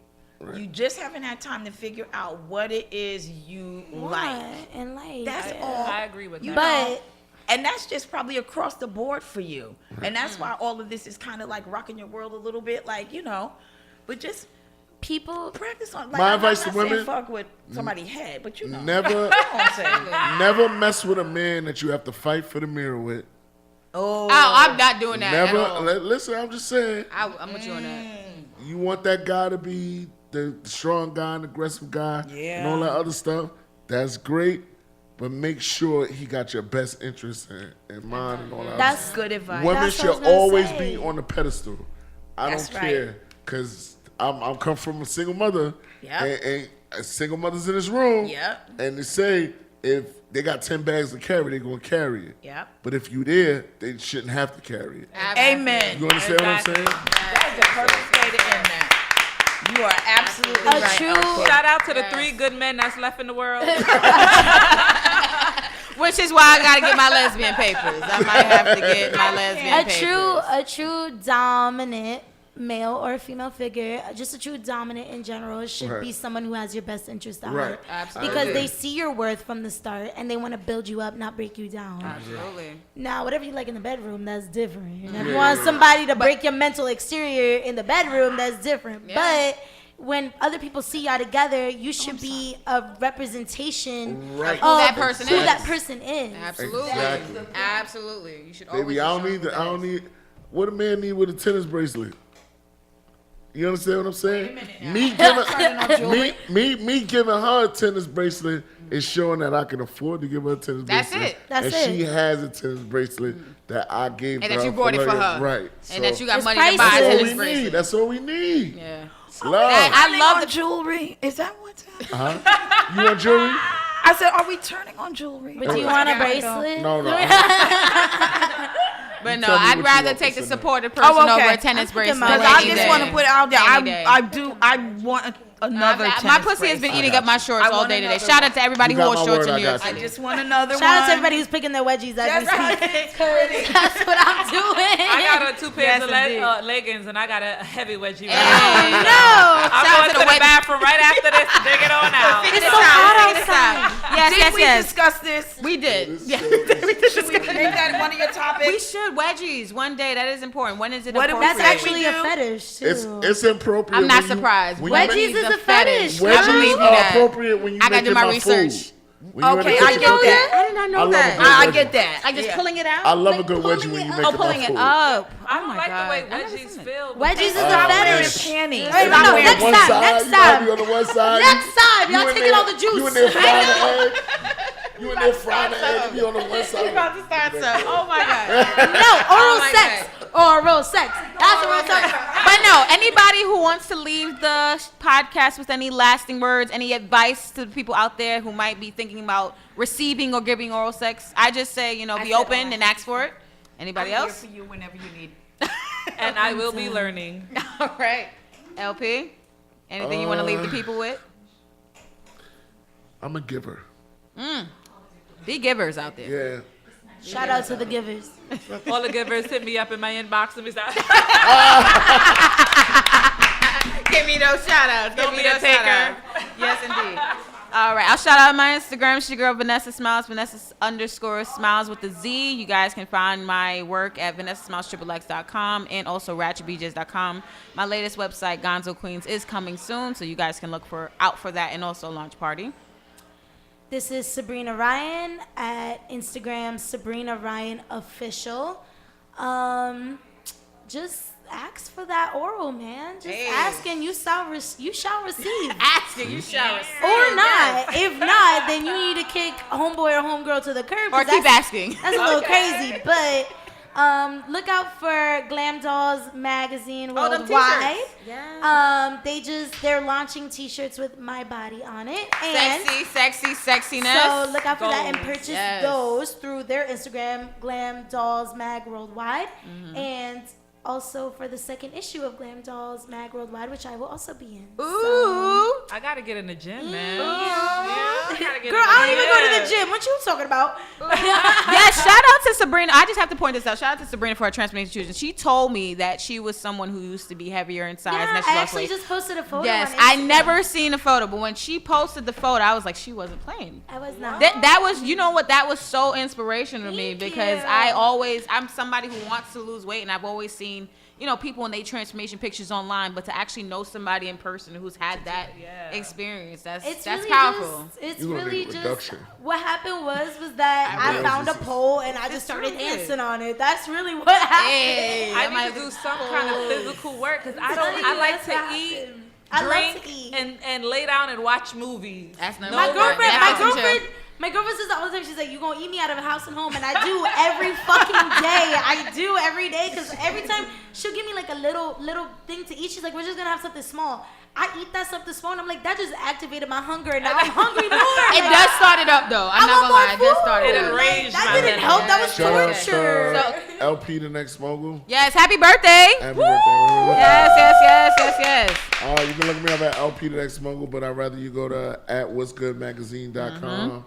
You just haven't had time to figure out what it is you like. in life. That's all. I agree with that. But And that's just probably across the board for you. And that's why all of this is kind of like rocking your world a little bit, like, but just people, practice on. My advice to I'm not saying women- fuck with somebody's head, but Never You know what I'm saying? never mess with a man that you have to fight for the mirror with. Oh, I'm not doing that at Never all. listen, I'm just saying. I'm with you on that. You want that guy to be the strong guy and aggressive guy and all that other stuff. That's great. But make sure he got your best interest in mind and all that. that's other good advice. Women That's what I should was gonna always say. be on the pedestal. I That's don't right. care because I'm come from a single mother, Yep. and single mothers in this room, Yep. and they say if they got 10 bags to carry, they're gonna carry it. Yep. But if you there, they shouldn't have to carry it. Amen. You understand Exactly. what I'm saying? That is the perfect way to end that. You are absolutely A right. true- Uncle. Shout out to the 3 good men that's left in the world. Which is why I gotta get my lesbian papers. I might have to get my lesbian a papers. true dominant male or female figure, just a true dominant in general, should Right. be someone who has your best interest at Right. heart. Absolutely. Because they see your worth from the start and they want to build you up, not break you down. Absolutely. Now, whatever you like in the bedroom, that's different. If you want somebody to break your mental exterior in the bedroom, that's different. Yeah. But when other people see y'all together, you should be a representation Right. of that person who is. that person is. Absolutely. Exactly. Absolutely. You should always Baby, I be don't need showing I don't need what a man need with a tennis bracelet. You understand what I'm saying? Me giving her a tennis bracelet is showing that I can afford to give her a tennis That's bracelet. it. That's and it. she has a tennis bracelet that I gave And her. that you bought it for her. Right. And that you got It's money to buy a priceless. That's all tennis we need. bracelet. That's all we need. Yeah. It's love. I love the jewelry. Is that what's happening? You want jewelry? I said, are we turning on jewelry? But do you want a bracelet? No. But no, Tell me I'd what you rather want take the to say. supported person Oh, okay. over a tennis I'm bracelet. thinking Because I any just day. want to put it out there. Any day. I want another tennis my pussy has been bracelet. eating up my shorts I all want day today. another Shout out to everybody You who got wore my shorts word, in New I York got I City. just want another one. Shout out to everybody who's picking their wedgies as we speak. 'Cause that's what I'm doing. I got 2 pairs Yes, of indeed. leggings and I got a heavy wedgie. Hey, right now. no. I'm Shout out going to the wedgie- bathroom right after this to dig it on out. It's so hot outside. Yes, Did yes, we yes. discuss this? We did. Yeah. Should we make that one of your topics? We should wedgies one day. That is important. When is it What do we appropriate? That's say? actually a fetish too. It's inappropriate. I'm not when you- surprised. when you Wedgies make- is a fetish. I believe Wedgies you are that. appropriate when you I gotta making do my my research. food. When you in the Okay, I kitchen get cooking, that. I did not I know love a that. good I wedgie. get that. Like just Yeah. pulling it out. I love a Like good pulling wedgie when it you up. make Oh, pulling my it food. up. I Oh don't my like God. the way I've never wedgies seen it. feel. Wedgies is Oh, a man. better. Panties. Hey, You no, on next one time, side, next you gotta time. be on the one side. Next time, y'all in taking there- all the juice. You in there frying the egg. You in there frying the egg. You be on the one side. We're about to start some. Oh my God. No, oral my sex. Oral sex. That's what we're talking about. But no, anybody who wants to leave the podcast with any lasting words, any advice to the people out there who might be thinking about receiving or giving oral sex, I just say, be said open all and ask for it. Anybody I'm else? here for you whenever you need. And I will be learning. All right. LP, anything you want to leave the people with? I'm a giver. Be givers out there. Yeah. Shout out to the givers. All the givers hit me up in my inbox and be like, Give me those shout outs. Give Don't me be a those shout taker. outs. Yes, indeed. All right. I'll shout out my Instagram. It's your girl, Vanessa Smilez. Vanessa_Smiles with the Z. You guys can find my work at VanessaSmilesXXX.com and also RatchetBJs.com. My latest website, Gonzo Queens, is coming soon, so you guys can look out for that and also launch party. This is Sabrina Ryan at Instagram, Sabrina Ryan Official. Just ask for that oral, man. Just Hey. ask and you shall receive. Asking, you shall receive. Or not. If not, then you need to kick a homeboy or homegirl to the curb. 'cause Or keep that's- asking. That's a little crazy, but look out for Glam Dolls Magazine Oh, them worldwide. t-shirts. Yeah. They're launching T-shirts with my body on it, and Sexiness. so look out for that and Goals. purchase Yes. those through their Instagram, Glam Dolls Mag Worldwide, and also for the second issue of Glam Dolls Mag Worldwide, which I will also be in. Ooh. I gotta get in the gym, man. Yeah. I gotta get Girl, in the I don't even go to gym. the gym. What you talking about? Yes, shout out to Sabrina. I just have to point this out. Shout out to Sabrina for her transformation choosing. She told me that she was someone who used to be heavier in size. and Yeah, that she I lost actually weight. just posted a photo. Yes, on I Instagram. never seen a photo, but when she posted the photo, I was like, she wasn't playing. I was not. That was, you know what, that was so inspirational to me Thank because you. I'm somebody who wants to lose weight, and I've always seen, people in their transformation pictures online, but to actually know somebody in person who's had that Yeah. experience, that's really powerful. It's You gonna really need a just reduction. what happened was that I realized found a this is- pole and I just started true. dancing on it. That's really what happened. Hey, I that might need to be do some kind of physical work because I telling like you, to that's what eat, happened. I love drink, to eat. and lay down and watch movies. That's not My Right. girlfriend, Yeah. my girlfriend says all the time. She's like, "You gonna eat me out of a house and home?" And I do every fucking day. I do every day because every time she'll give me like a little thing to eat. She's like, "We're just gonna have something small." I eat that something small, and I'm like, that just activated my hunger, and now I'm hungry more. It Like, does start it up though. I'm I not want gonna lie, it more does start food. it It up. enraged That my didn't mental. help. That was Shout out torture. to LP, the next mogul. Yes, happy birthday. Happy birthday. Yes. You can look me up at LP, the next mogul, but I'd rather you go to @what'sgoodmagazine.com.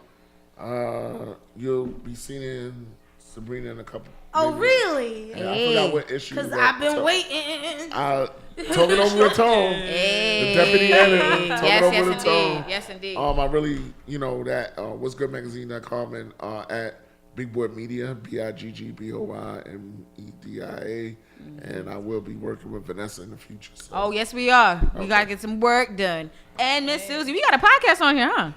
You'll be seeing Sabrina in a couple. Oh, maybe- really? Yeah, I forgot what issue. Because that- I've been so- waiting. Talking over the tone. Hey. The deputy editor. Talking Yes, over yes, the indeed. tone. Yes, indeed. I really, that what'sgoodmagazine.com and at Big Boy Media, BIGGBOYMEDIA, and I will be working with Vanessa in the future. So. Oh, yes, we are. We gotta get some work done. And Miss Susie, we got a podcast on here, huh?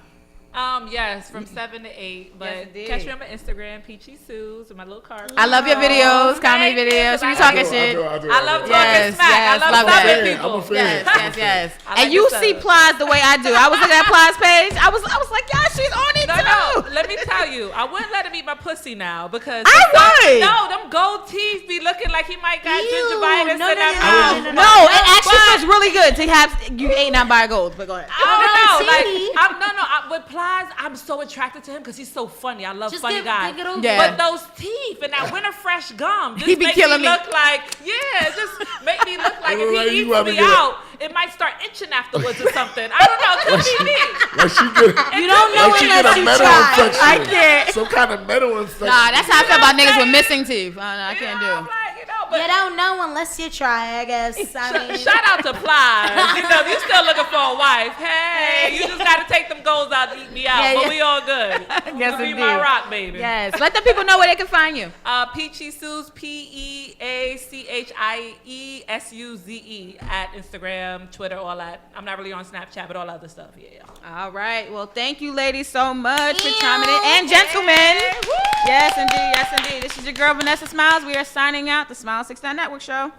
Yes, from 7 to 8. But Yes, indeed. catch me on my Instagram, Peachie Suze, with my little card. I love your videos, comedy Thank you, videos. You I be talking do, shit. I love talking Yes, smack. yes, I love love stopping that. people. I'm a fan. Yes. I And like you this see stuff. Plies the way I do. I was looking at Plies' page. I was like, yeah, she's on it No, too. let me tell you, I wouldn't let him eat my pussy now because I would. No, them gold teeth be looking like he might got Ew, gingivitis no, and no, that no, mouth. no, No, it actually But- feels really good to have you ate not by gold. But go ahead. I don't know. see? Like, with Plies, I'm so attracted to him because he's so funny. I love Just funny guys. get over Yeah. it. But those teeth and that winter fresh gum just He be make killing me me. look like, just make me look like if Like he you eats rather me get a- out, it might start itching afterwards or something. I don't know. It could be me. Like she get, You don't know like she get unless a you metal try. infection. I can't. Some kind of metal infection. Nah, that's how I feel about niggas with missing teeth. I can't I'm do. like, but you don't know unless you try, I guess. I mean, shout out to Plies. You know, you still looking for a wife. Hey, you just got to take them goals out to eat me out, but we all good. Yes, you be indeed. my rock, baby. Yes. Let the people know where they can find you. Peachie Suze, PeachiESuze at Instagram, Twitter, all that. I'm not really on Snapchat, but all other stuff. Yeah. All right. Well, thank you, ladies, so much for chiming in. And gentlemen. Yes, indeed. Yes, indeed. This is your girl, Vanessa Smiles. We are signing out the Smiles69Network show.